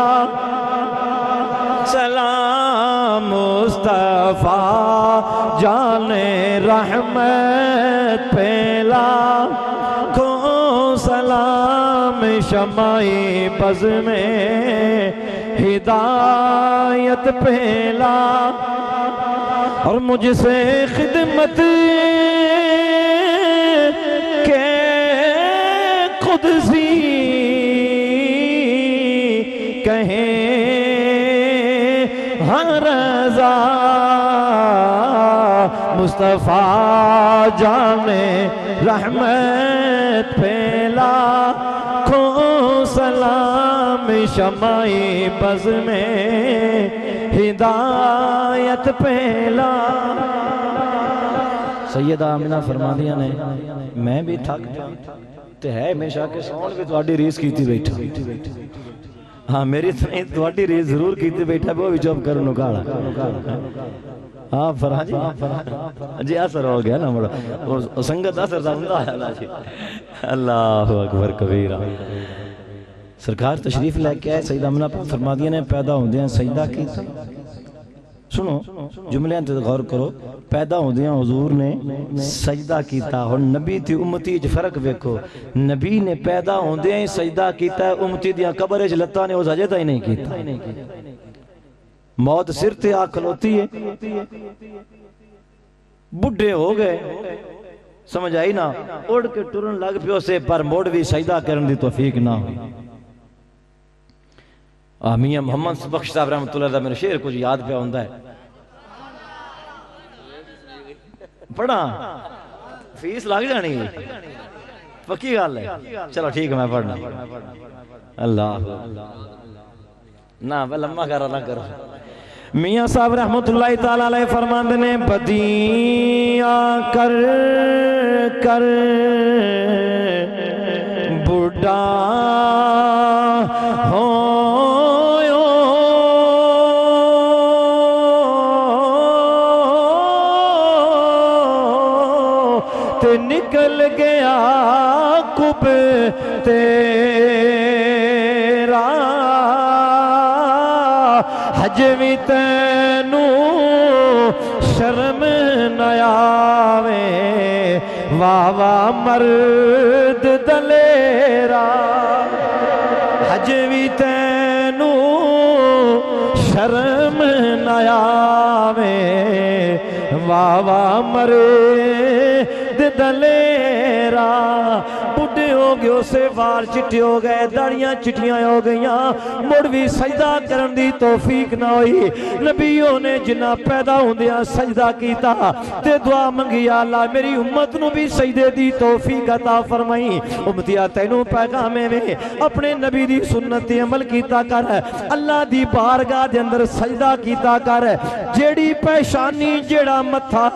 سلام مصطفیٰ جان رحمت پہلا کو سلام شمعِ بز میں ہدایت پہلا. اور مجھ سے خدمت کے قدسی کہیں ہر رضا مصطفیٰ جان رحمت پھیلا کھو سلام شمعِ بز میں ہدایت پھیلا. سیدہ آمنہ فرما دیا نے میں بھی تھک جاؤں تے ہے ہمیشہ کے سون بھی تواڈی ریس کیتی بیٹھا. ہاں میری تواڈی ریس ضرور کیتی بیٹھا وہ بھی چپ کرو نکالا. ہاں فرحان جی اثر ہو گیا نا مڑا سنگت اثر دا ہوندا ہے جی. اللہ اکبر کبیرہ. سرکار تشریف لے کے آئے سیدہ آمنہ فرما دیا نے پیدا ہوندے ہیں سجدہ کیتا. سنو جملے تے غور کرو. پیدا ہوندے ہیں حضور نے سجدہ کیتا. اور نبی تے امتی وچ فرق ویکھو. نبی نے پیدا ہوندے ہیں سجدہ کیتا ہے، امتی دیاں قبر وچ لتاں نے اس ہجے تائیں نہیں کیتا. موت سر تے آ کھلوتی ہے، بڈھے ہو گئے سمجھ آئی نا، اڑ کے ٹرن لگ پیو سے پر موڑ بھی سجدہ کرن دی توفیق نہ ہوئی. میاں محمد بخش صاحب رحمۃ اللہ دا میرے شعر کچھ یاد پہ ہوندا ہے. پڑھا فیس لگ جانی پکی گل ہے. چلو ٹھیک ہے میں پڑھنا. اللہ نہ لمحہ کرا نہ کرو. میاں صاحب رحمۃ اللہ تعالی علیہ فرماندے نے بدیاں کر کر بڑھا ہو نکل گیا کب تیرا حج بھی تینوں شرم نہ آوے واہ واہ مرد دلیرا. حج بھی تینوں شرم نہ آوے واہ واہ مرد دلیرا. بڑھے ہو گئے اسے وال چٹے ہو گئے، داڑیاں چٹیاں ہو گئیاں، مڑ بھی سجدہ کرن دی توفیق نہ ہوئی. نبیوں نے جنہ پیدا ہوندیاں سجدہ کیتا تے دعا منگی اللہ میری امت نو بھی سجدے دی توفیق عطا فرمائی. امتیا تینوں پیغام میں اپنے نبی دی سنت تے عمل کیتا کر، اللہ دی بارگاہ دے اندر سجدہ کیتا کر. جیڑی پیشانی جیڑا متھا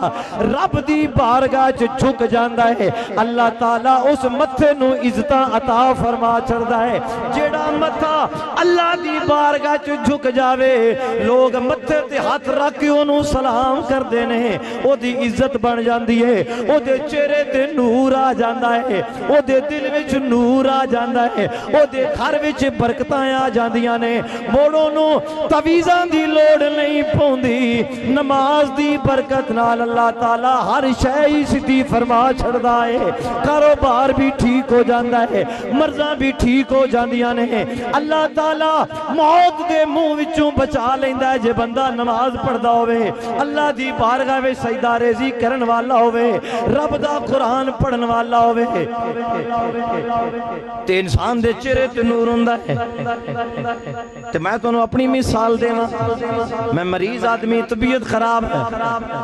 رب دی بارگاہ چ جھک جاندا ہے اللہ تعالیٰ اس متھے نو عزتاں عطا فرما چھڑدا ہے. جیڑا متھا اللہ دی بارگاہ چ جھک جاوے لوگ متھے تے ہاتھ رکھ کے انہوں سلام کر دینے، او دی عزت بن جاندی ہے، او دے چہرے تے نور آ جاندا ہے، او دے دل وچ نور آ جاندا ہے، او دے گھر وچ برکتاں آ جاندیاں نے. موڑوں نو تعویذاں دی لوڑ نہیں پوندی، نماز دی برکت نال اللہ تعالیٰ ہر شے سدھی فرما چھڑدا ہے. کاروبار بھی ٹھیک ہو جاندہ ہے، مرضاں بھی ٹھیک ہو جاندیاں نے۔ اللہ تعالیٰ موت دے منہ وچوں بچا لیندہ ہے جے بندہ نماز پڑھدا ہوئے، اللہ دی بارگاہ وچ سجدہ ریزی کرن والا ہوئے، رب دا قرآن پڑھن والا ہوئے، تے انسان دے چہرے تے نور ہوندا ہے۔ تے میں تانوں اپنی مثال دیواں، میں مریض آدمی، طبیعت خراب ہے،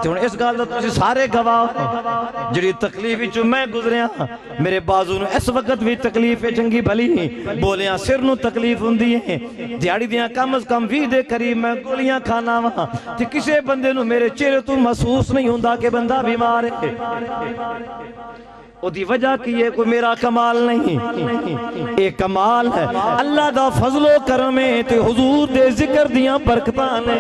تے ہن اس گل دا تسی سارے گواہ ہو، جڑی تکلیف وچوں میں گزریاں، میرے بازو نوں اس وقت بھی تکلیف ہے چنگی بھلی، بولیاں سر نوں تکلیف ہوندی ہے، دیہاڑی دیاں کم از کم 20 دے قریب میں گولیاں کھانا وا، تے کسے بندے نوں میرے چہرے تو محسوس نہیں ہوندا کہ بندہ بیمار ہے۔ او دی وجہ کی ہے کوئی میرا کمال نہیں، ایک کمال ہے اللہ دا فضل و کرم ہے تے حضور دے ذکر دیاں برکتاں نے۔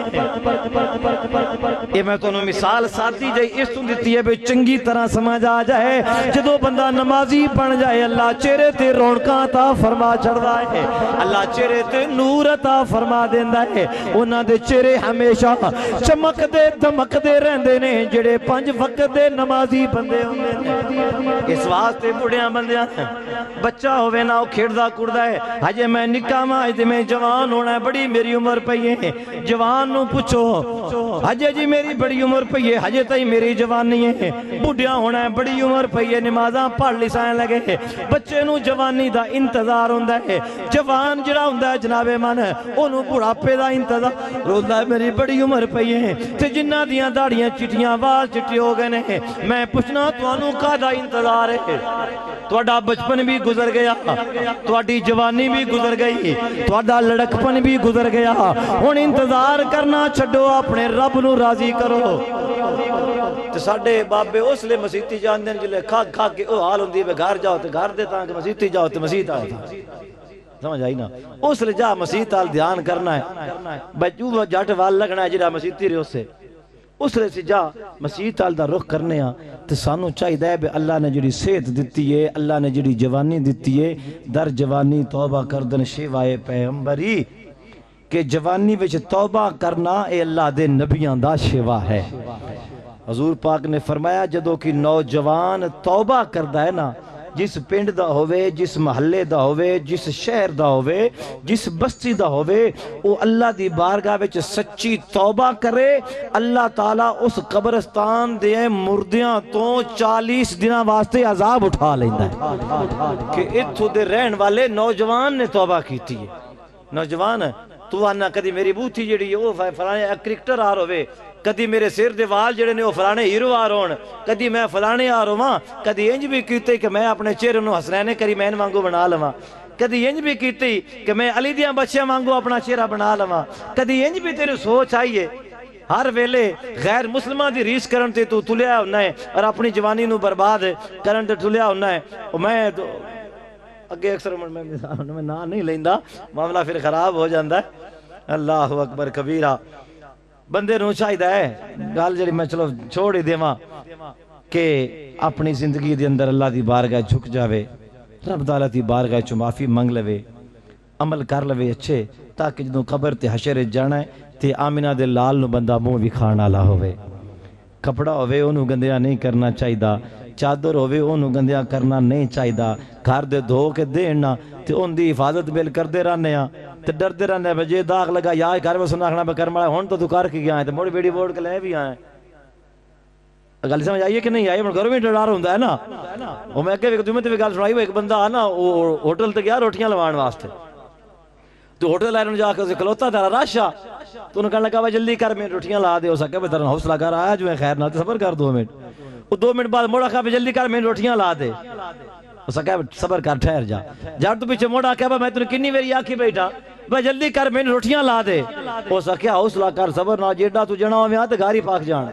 یہ میں تو مثال ساتھی جائے اس تو دیتی ہے بے چنگی طرح سمجھ آ جائے، جدو بندہ نمازی بن جائے اللہ چہرے تے رونقاں عطا فرما چھڑدا ہے، اللہ چہرے تے نور عطا فرما دیندا ہے، انہاں دے چہرے ہمیشہ چمک دے دمک دے رہندے نے جڑے 5 وقت دے نمازی بندے ہوندے نے۔ اس واسطے بڑھیاں بندیاں بچہ ہوئے نہ کھیڑدا کڑدا ہے، ہجے میں نکا ماں ہجے میں جوان ہونا ہے، بڑی میری عمر پئی ہے، جوان نو پوچھو ہجے جی میری بڑی عمر پئی ہے، ہجے تئی میری جوان نہیں ہے، بڑھیاں ہونا ہے بڑی عمر پئی ہے، نمازاں پڑھ لسائیں لگے، بچے نو جوانی دا انتظار ہوندا ہے، جوان جڑا ہوندا ہے جناب من اونوں بڑھاپے دا انتظار ہوندا ہے، میری بڑی عمر پئی ہے تے جنہاں دیاں داڑیاں چٹیاں وال چٹے ہو گئے نے، میں پوچھنا تانوں کادا انتظار ہے؟ تواڈا بچپن بھی گزر گیا، تواڈی جوانی بھی گزر گئی، تواڈا لڑکپن بھی گزر گیا، ہن انتظار کرنا چھڈو، اپنے رب نو راضی کرو۔ تے ساڈے بابے اس لئے مسیتی جاندے ہیں جلے کھا کھا کے او حال ہوندی ہے گھر جاؤ تے گھر دے تاں کہ مسیتی جاؤ تے مسیت آئے تھا، سمجھ آئی نا؟ اس لئے جا مسیت آل دھیان کرنا ہے، بچو جاٹ وال لگنا ہے جڑا مسیتی رہے اس سے، اس لئے سے جا مسیت آل دا رخ کرنے ہاں تے سانو چاہی دے بے اللہ نے جڑی صحت دیتی ہے، اللہ نے جڑی جوانی دیتی ہے، در جوانی توبہ کردن شیوائے پیغمبری، کہ جوانی وچ توبہ کرنا اے اللہ دے نبیان دا شیوا ہے۔ حضور پاک نے فرمایا جدو کہ نوجوان توبہ کردہ ہے نا، جس پنڈ دا ہوئے، جس محلے دا ہوئے، جس شہر دا ہوئے، جس بستی دا ہوئے، او اللہ دی بارگاہ وچ سچی توبہ کرے، اللہ تعالیٰ اس قبرستان دے مردیاں تو 40 دنوں واسطے عذاب اٹھا لیندہ ہے کہ اتھو دے رہن والے نوجوان نے توبہ کیتی ہے۔ نوجوان تو آنا کدی میری بوتھی جڑی ہے وہ فلانے کرکٹر آر ہوئے، کدی میرے سر دے وال جڑے نے وہ فلانے ہیرو آر ہون، کدی میں فلانے آر ہواں، کدی انج بھی کیتے کہ میں اپنے چہرے نو حسنین کریمین وانگو بنا لواں، کدی انج بھی کیتی کہ میں علی دیاں بچیاں وانگو اپنا چہرہ بنا لواں، کدی انج بھی تیرے سوچ آئیے ہر ویلے غیر مسلمہ دی ریس کرن تے تو تلیا ہونا ہے اور اپنی جوانی نو برباد کرن تے تلیا ہونا ہے۔ میں اگے اکثر میں نا نہیں لیندہ، معاملہ پھر خراب ہو جاندہ ہے۔ اللہ اکبر کبیرہ، بندے نو چاہیدہ ہے گال جڑی میں چلو چھوڑ ہی دیواں کہ اپنی زندگی دے اندر اللہ دی بارگاہ جھک جاوے، رب تعالیٰ دی بارگاہ چو معافی منگ لوے، عمل کر لوے اچھے، تاکہ جدوں قبر تے حشر جانا ہے تے آمینہ دے لال نو بندہ منہ بھی کھانا لا ہوئے، کپڑا ہوئے انہوں گندیاں نہیں کرنا چاہیدہ، چادر ہوئے انہوں گندیاں کرنا نہیں چاہیدہ، گھر دے دھو کے دینا تے ان دی حفاظت بیل کر دے رہنے ہیں تے ڈر دے رہنے ہیں بجے داغ لگا یا گھر میں سناکھنا بکر مڑا ہون تو کار کی گیا ہے تے موڑی بیڑی بورڈ کے لئے بھی آئے گل سمجھ آئیے کہ نہیں آئیے گھروں میں ڈرار ہوندہ ہے نا۔ وہ میں کہ تمہیں تے بھی گل سنائی وہ ایک بندہ آنا ہوٹل تے گیا روٹیاں لوان واسطے، تو ہوٹل آئے جا کے کھلوتا تھا راشا تو انہوں کہنے لگا بھائی جلدی کر میں روٹیاں لا دے ہو سکے بھئی ترہ حوصلہ کر آیا جو ہے خیر نہ صبر کر 2 منٹ، وہ 2 منٹ بعد موڑا کہا جلدی کر میں روٹیاں لا دے، اس کہا صبر کر ٹھہر جا، جار تو پیچھے موڑا کہا میں تنہیں کنی میری آنکھی بیٹھا بھئی جلدی کر میں روٹیاں لا دے، اس کہا حوصلہ کر صبر نہ جیڑا تو جنا ہوئے آتے گھاری پاک جانا۔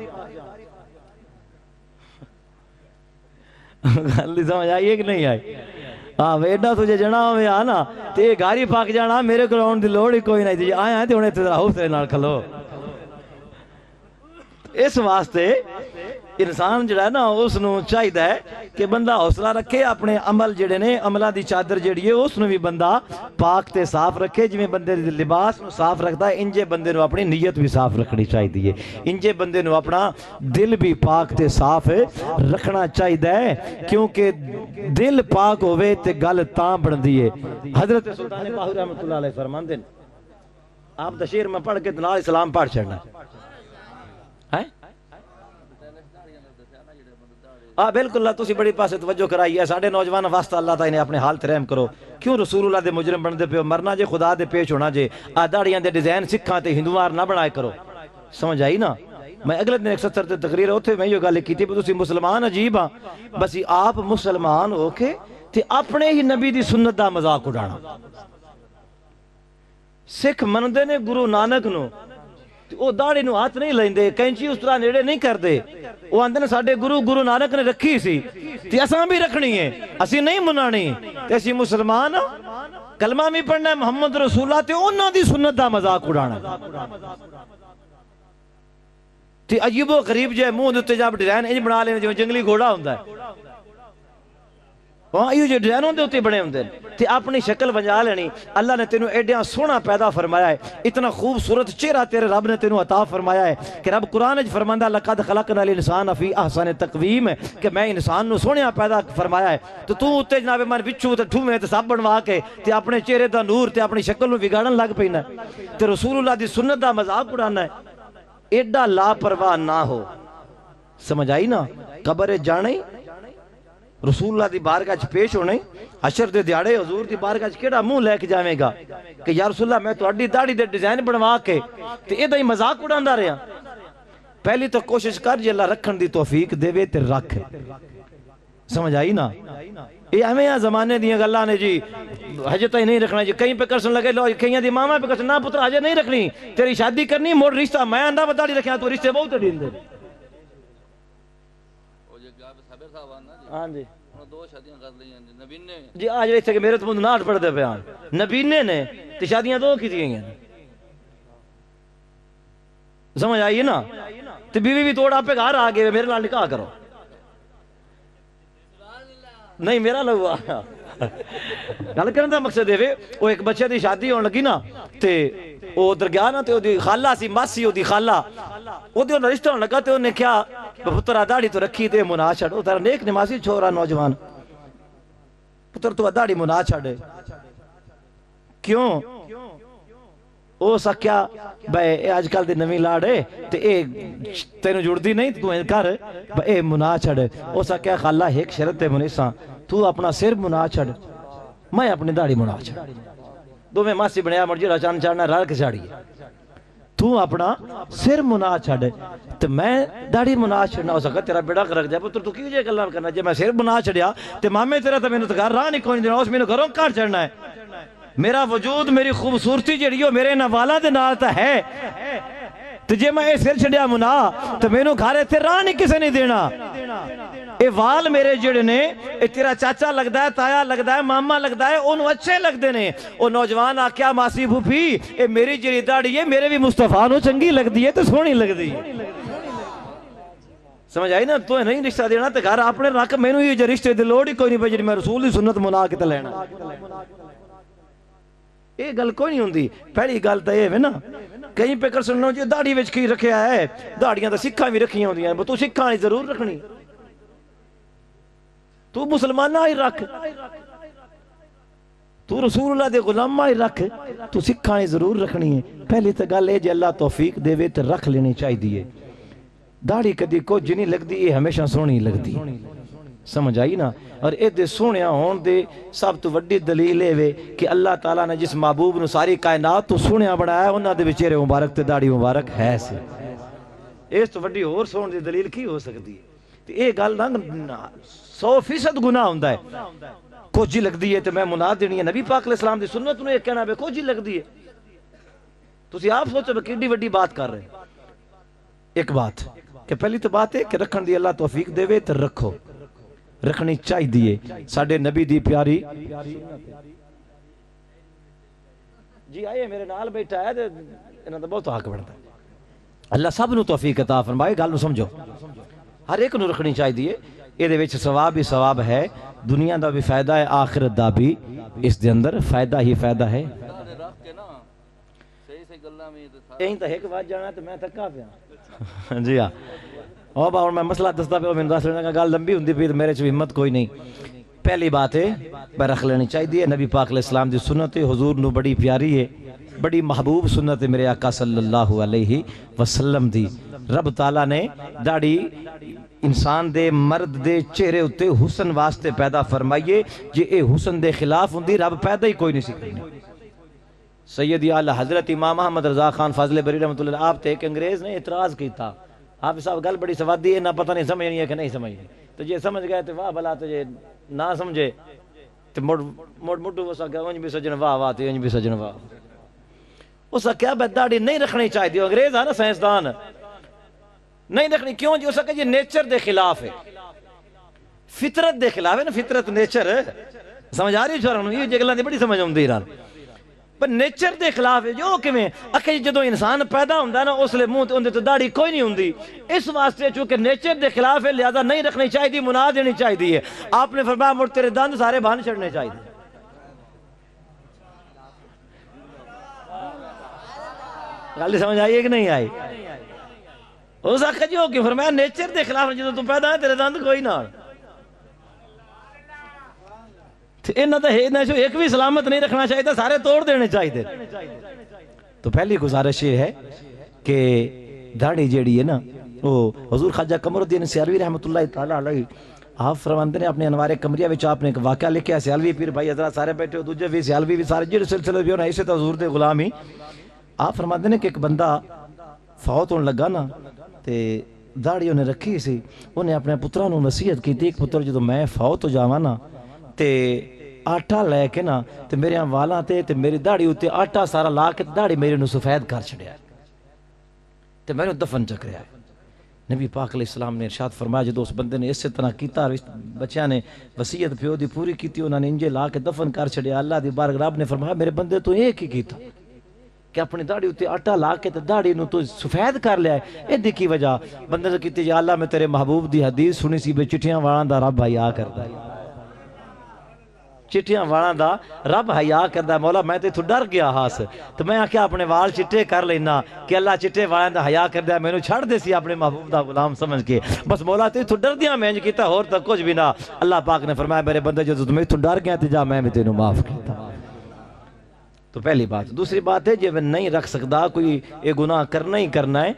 گل سمجھ آئیے کہ نہیں آئی؟ ہاں ویڈا تجھے جنا ہوئے آنا تے گھاری پاک جانا میرے کو آن دی لوڑ ہی کوئی نہیں تھی آیا ہیں تے انہیں تیرا حوصلے نال کھلو۔ اس واسطے انسان جڑا ہے نا اس نو چاہیے ہے کہ بندہ حوصلہ رکھے اپنے عمل جڑے نے عملہ دی چادر جڑی ہے اس نو بھی بندہ پاک تے صاف رکھے جویں بندے دی لباس نو صاف رکھدا ہے انجے بندے نو اپنی نیت بھی صاف رکھنی چاہیے انجے بندے نو اپنا دل بھی پاک تے صاف رکھنا چاہیے ہے کیونکہ دل پاک ہوئے تے گل تاں بندی ہے حضرت سلطان باہو رحمۃ اللہ علیہ فرماندے آپ دا شعر میں پڑھ کے نال اسلام پڑھ چھڑنا ہے بالکل اللہ تسی بڑی پاسے توجہ کرائی ہے ساڑھے نوجوان واسطہ اللہ تعالیٰ نے اپنے حال تے رحم کرو کیوں رسول اللہ دے مجرم بن دے پہ مرنا جے خدا دے پیش ہونا جے داڑیاں دے ڈیزائن سکھاں تے ہندوار نہ بنائے کرو سمجھ آئی نا میں اگلے دن ایک ستر تے تقریر ہوتے میں یہ گالے کی تھی تسی مسلمان عجیب ہاں بس آپ مسلمان ہو کے تے اپنے ہی نبی دی سنت دا مذاق اڑانا سکھ مندے نے گرو نانک نو وہ داڑی نو ہاتھ نہیں لیندے کینچی اس طرح نیڑے نہیں کر دے وہ آندے نے ساڑھے گرو نانک نے رکھی سی تی اساں بھی رکھنی ہے اسی نہیں منانی تے اسی مسلمان کلمہ بھی پڑھنا ہے محمد رسول اللہ تے انہاں دی سنت دا مذاق اڑانا تی عجیب و غریب جے منہ دوتے جاب ڈیزائن انج بنا لینے جو جنگلی گھوڑا ہوندہ ہے وہاں ایو جو ڈیزائن ہوندے ہوتے بڑے ہوندے تے اپنی شکل بنجا لینی اللہ نے تینوں ایڈیاں سونا پیدا فرمایا ہے اتنا خوبصورت چہرہ تیرے رب نے تینوں عطا فرمایا ہے کہ رب قرآن اج فرماندہ لقد خلقنا الانسان فی احسن تقویم ہے کہ میں انسان نو سونیا پیدا فرمایا ہے تو اتے جناب من بچو تے ٹھومے تے سب بنوا کے تے اپنے چہرے دا نور تے اپنی شکل نو بگاڑن لگ پینا تے رسول اللہ دی سنت دا مذاق اڑانا ہے ایڈا لاپرواہ نہ ہو سمجھ آئی نا قبر جانے رسول اللہ دی بارگاہ چ پیش ہونے حشر دے دیاڑے حضور دی بارگاہ چ کیڑا منہ لے کے جاویں گا کہ یا رسول اللہ میں تہاڈی داڑھی دے ڈیزائن بنوا کے تے ایدا ہی مذاق اڑاندا رہیا پہلی تو کوشش کر جے اللہ رکھن دی توفیق دے تے رکھ سمجھ آئی نا یہ ہمیں زمانے دیاں گلاں نے جی حج تھی نہیں رکھنا جی کہیں پہ کرسن لگے لو کہیں دی ماما پہ کرسن نہ پتر حج نہیں رکھنی تیری شادی کرنی موڑ رشتہ میں اندہ بداڑی رکھیا تو رشتے بہت دین دے ہاں جی جی آج رہتے کہ میرے تو مند ناٹ پڑھ دے بیان نبینے نے تی شادیاں دو کی دیئیں گے سمجھ آئیے نا تی بیوی بھی توڑ آپ پہ گھر آگے میرے نال نکاح کرو نہیں میرا لگوا گل کرنے دا مقصد ہے وہ ایک بچے دی شادی ہونے لگی نا تے وہ ادھر گیا نا تے وہ دی خالہ سی ماسی وہ دی خالہ وہ دی انہوں رشتہ ہونے لگا تے انہیں کیا پتر داڑھی تو رکھی تے منا چھڑ وہ تیرا نیک نمازی چھوڑا نوجوان پتر تو داڑھی منا چھڑے کیوں او سکیا بھائی آج کل دی نمی لاڑے تے اے تینو جڑ دی نہیں تو کر اے منا چھڑے او سکیا خالہ ایک شرط تے منیساں تو اپنا سر منا چھڑ میں اپنی داڑھی منا چھڑ دو میں ماسی بنیا مرجیڑا چاند چاڑنا رال کے چاڑی تو اپنا سر منا چھڑ تو میں داڑھی منا چھڑنا ہو سکتا تیرا بیڑا رکھ جائے پتر تو کیوں جائے گلہ کرنا جائے میں سر منا چھڑیا تو مامے تیرا تو میں نے تو گھر راہ نہیں کوئی دینا اس میں نے گھروں کار چڑھنا ہے میرا وجود میری خوبصورتی جڑیو میرے نوالا دے نالتا ہے تو جے میں سر چھڑیا منا تو میں نے گھارے تھے راہ نہیں کسے نہیں دینا اے وال میرے جڑے نے اے تیرا چاچا لگتا ہے تایا لگتا ہے ماما لگتا ہے انہوں اچھے لگتے نے او نوجوان آکیا ماسی بھوپی اے میری جڑی داڑھی ہے میرے بھی مصطفیٰ نو چنگی لگتی ہے تو سونی لگتی ہے سمجھ آئی نا تو نہیں رشتہ دینا تو گھر اپنے رکھ میں نے یہ رشتے دے لوڑ ہی کوئی نہیں بجڑی میں رسول دی سنت منا کے لینا یہ گل کوئی نہیں ہوندی پہلی گل تو یہ ہے نا کہیں پہ کر سنو جو داڑھی وچ کی رکھیا ہے داڑیاں تو سکھاں بھی رکھیاں ہوندی ہیں تو سکھاں ہی ضرور رکھنی تو مسلمانہ ہی رکھ تو رسول اللہ دے غلامہ ہی رکھ تو سکھاں ہی ضرور رکھنی ہے پہلی تو گل ہے جے اللہ توفیق دے وے تے رکھ لینی چاہی دیئے داڑھی کدی کو جنی لگ دی یہ ہمیشہ سونی لگ دی سمجھ آئی نا اور اے دے سونیا ہون دے سب تو وڈی دلیل ہے کہ اللہ تعالیٰ نے جس محبوب نو ساری کائنات تو سونیا بڑھایا انہاں دے بچیرے مبارک تے داڑھی مبارک ہے سے اس تو وڈی اور سون دی دلیل کی ہو سکتی ہے اے گل نا 100% گناہ ہوندہ ہے کوجی لگ دی ہے تو میں مناد دینی ہے نبی پاک علیہ السلام دی سنت انہوں ایک کہنا ہے کوجی لگ دی ہے تو اسی آپ سوچو کیڑی وڈی بات کر رہے ہیں ایک بات کہ پہلی تو بات ہے کہ رکھن دی اللہ توفیق دے وے تو رکھو رکھنی چاہی دیئے ساڑھے نبی دی پیاری جی آئیے میرے نال بیٹھا ہے انہوں نے بہت حق بڑھتا ہے اللہ سب نو توفیق عطا فرمائے گل نو سمجھو ہر ایک نو رکھنی چاہیے. یہ وچ ثواب ہی ثواب ہے, دنیا دا بھی فائدہ ہے, آخرت دا بھی اس دے اندر فائدہ ہی فائدہ ہے. یہیں تو ایک بات جانا تو میں تھکا پیا. جی ہاں, اور باہر میں مسئلہ دستا پہ میں دس لینا کا گل لمبی ہوندی پئی میرے چ ہمت کوئی نہیں. پہلی بات ہے میں رکھ لینی چاہیے نبی پاک علیہ السلام دی سنت حضور نو بڑی پیاری ہے, بڑی محبوب سنت ہے میرے آقا صلی اللہ علیہ وسلم دی. رب تعالیٰ نے داڑھی انسان دے مرد دے چہرے اتے حسن واسطے پیدا فرمائیے, جے اے حسن دے خلاف ہوندی رب پیدا ہی کوئی نہیں سکھنی. سیدی اعلی حضرت امام احمد رضا خان فاضل بری رحمۃ اللہ آپ تے ایک انگریز نے اعتراض کیتا, آپ صاحب گل بڑی سوادی ہے, نہ پتہ نہیں سمجھنی ہے کہ نہیں سمجھنی, تو جے سمجھ گئے تو واہ بھلا, تو جے نہ سمجھے تو مڈو اسا کہ انج بھی سجن واہ واہ تے انج بھی سجن واہ. اسا کیا داڑھی نہیں رکھنی چاہیے, انگریز ہے نا سائنسدان, نہیں رکھنی کیوں جی؟ اسا کہ یہ نیچر دے خلاف ہے, فطرت دے خلاف ہے نا, فطرت نیچر سمجھ آ رہی چھوڑا یہ جگلاں دی بڑی سمجھ آؤندی ایران, پر نیچر دے خلاف ہے. جو کیویں اکھے جدوں انسان پیدا ہوندا ہے نا اس لے منہ تے اندے تے داڑھی کوئی نہیں ہوندی, اس واسطے چونکہ نیچر دے خلاف ہے لہذا نہیں رکھنی چاہیے, منا دینی چاہیے. آپ نے فرمایا مڑ تیرے دند سارے بھن چھڑنے چاہیے. گل سمجھ آئی ہے کہ نہیں آئی؟ اس آخر جی ہو کہ فرمایا نیچر دے خلاف جدوں تو پیدا ہے تیرے دند کوئی نہ. انہاں تے ایک بھی سلامت نہیں رکھنا چاہیے, سارے توڑ دینے چاہیے. تو پہلی گزارش یہ ہے کہ داڑھی جیڑی ہے نا وہ حضور خواجہ قمر الدین سیالوی رحمۃ اللہ تعالیٰ علیہ آپ فرماندے نے اپنے انوار کمریہ وچ آپ نے ایک واقعہ لکھیا. سیالوی پیر بھائی حضرات سارے بیٹھے ہو, دوجے بھی سیالوی بھی سارے جڑے سلسلے بھی ہونا اسے تو حضور دے غلام ہی. آپ فرماندے نے کہ ایک بندہ فوت ہونے لگا نا تے داڑھی انہیں رکھی سی, انہیں اپنے پتروں نو نصیحت کی تھی, ایک پتر جدو میں فوت ہو جاواں نا تے آٹا لے کے نا تے میرے والاں تے میری داڑھی اتے آٹا سارا لا کے داڑھی میرے نو سفید کر چھڑیا تے میں نے دفن چکریا. نبی پاک علیہ السلام نے ارشاد فرمایا جدو اس بندے نے اسی طرح کیتا, بچیاں نے وصیت پیو دی پوری کیتی, انہوں نے انجے لا کے دفن کر چھڑیا. اللہ دی بارگاہ رب نے فرمایا میرے بندے تو ایک ہی کیتا کہ اپنی داڑھی اتے آٹا لا کے داڑھی نو تو سفید کر لیا ہے. اے دیکھی وجہ بندے نے کیتی, یا اللہ میں تیرے محبوب دی حدیث سنی سی بے چٹھیاں والاں دا رب حیا کردا ہے, چٹھیاں والاں دا رب حیا کردا ہے. مولا میں تے تو ڈر گیا ہاس تو میں آکھیا اپنے وال چٹے کر لینا کہ اللہ چٹے والاں دا حیا کردا ہے, مینوں چھڑ دے سی اپنے محبوب دا غلام سمجھ کے, بس مولا تے تو ڈر دیاں میں انج کیتا اور تک کچھ بھی نہ. اللہ پاک نے فرمایا میرے بندے جو تمہیں تو ڈر گیا تے جا میں تینوں معاف کیتا. تو پہلی بات. دوسری بات ہے جی میں نہیں رکھ سکتا کوئی یہ گناہ کرنا ہی کرنا ہے.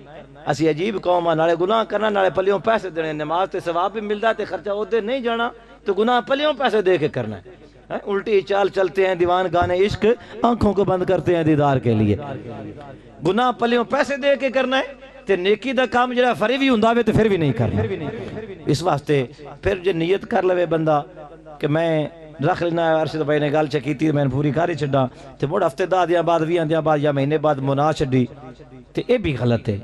اسی عجیب قوم نالے گناہ کرنا نالے پلیوں پیسے دینے, نماز تے ثواب بھی ملتا ہے تے خرچہ ہوتے نہیں جانا, تو گناہ پلیوں پیسے دے کے کرنا ہے. الٹی چال چلتے ہیں دیوان گانے عشق, آنکھوں کو بند کرتے ہیں دیدار کے لیے. گناہ پلیوں پیسے دے کے کرنا ہے تے نیکی دا کام جڑا فری بھی ہوندا وے تے پھر بھی نہیں کرنا. اس واسطے پھر جو نیت کر لوے بندہ کہ میں رکھ لینا ہے, ارشد بھائی نے گل چکیتی میں نے پوری کاری چھڈا تے مڑ ہفتے 10 دیاں بعد 20 دیاں بعد یا مہینے بعد منا چھڈی تے اے بھی غلط ہے,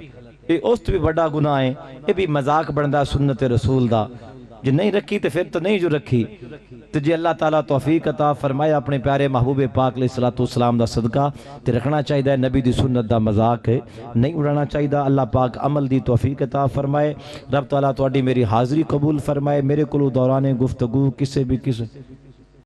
اے اس تو بھی بڑا گناہ ہے, اے بھی مذاق بندا سنت رسول دا. جو نہیں رکھی تے پھر تو نہیں جو رکھی تو جی اللہ تعالیٰ توفیق عطا فرمایا اپنے پیارے محبوب پاک علیہ السلام دا صدقہ تے رکھنا چاہیے, نبی دی سنت دا مذاق نہیں اڑانا چاہیے. اللہ پاک عمل دی توفیق عطا فرمائے. رب تعالیٰ تواڈی میری حاضری قبول فرمائے. میرے کولو دوران گفتگو کسے بھی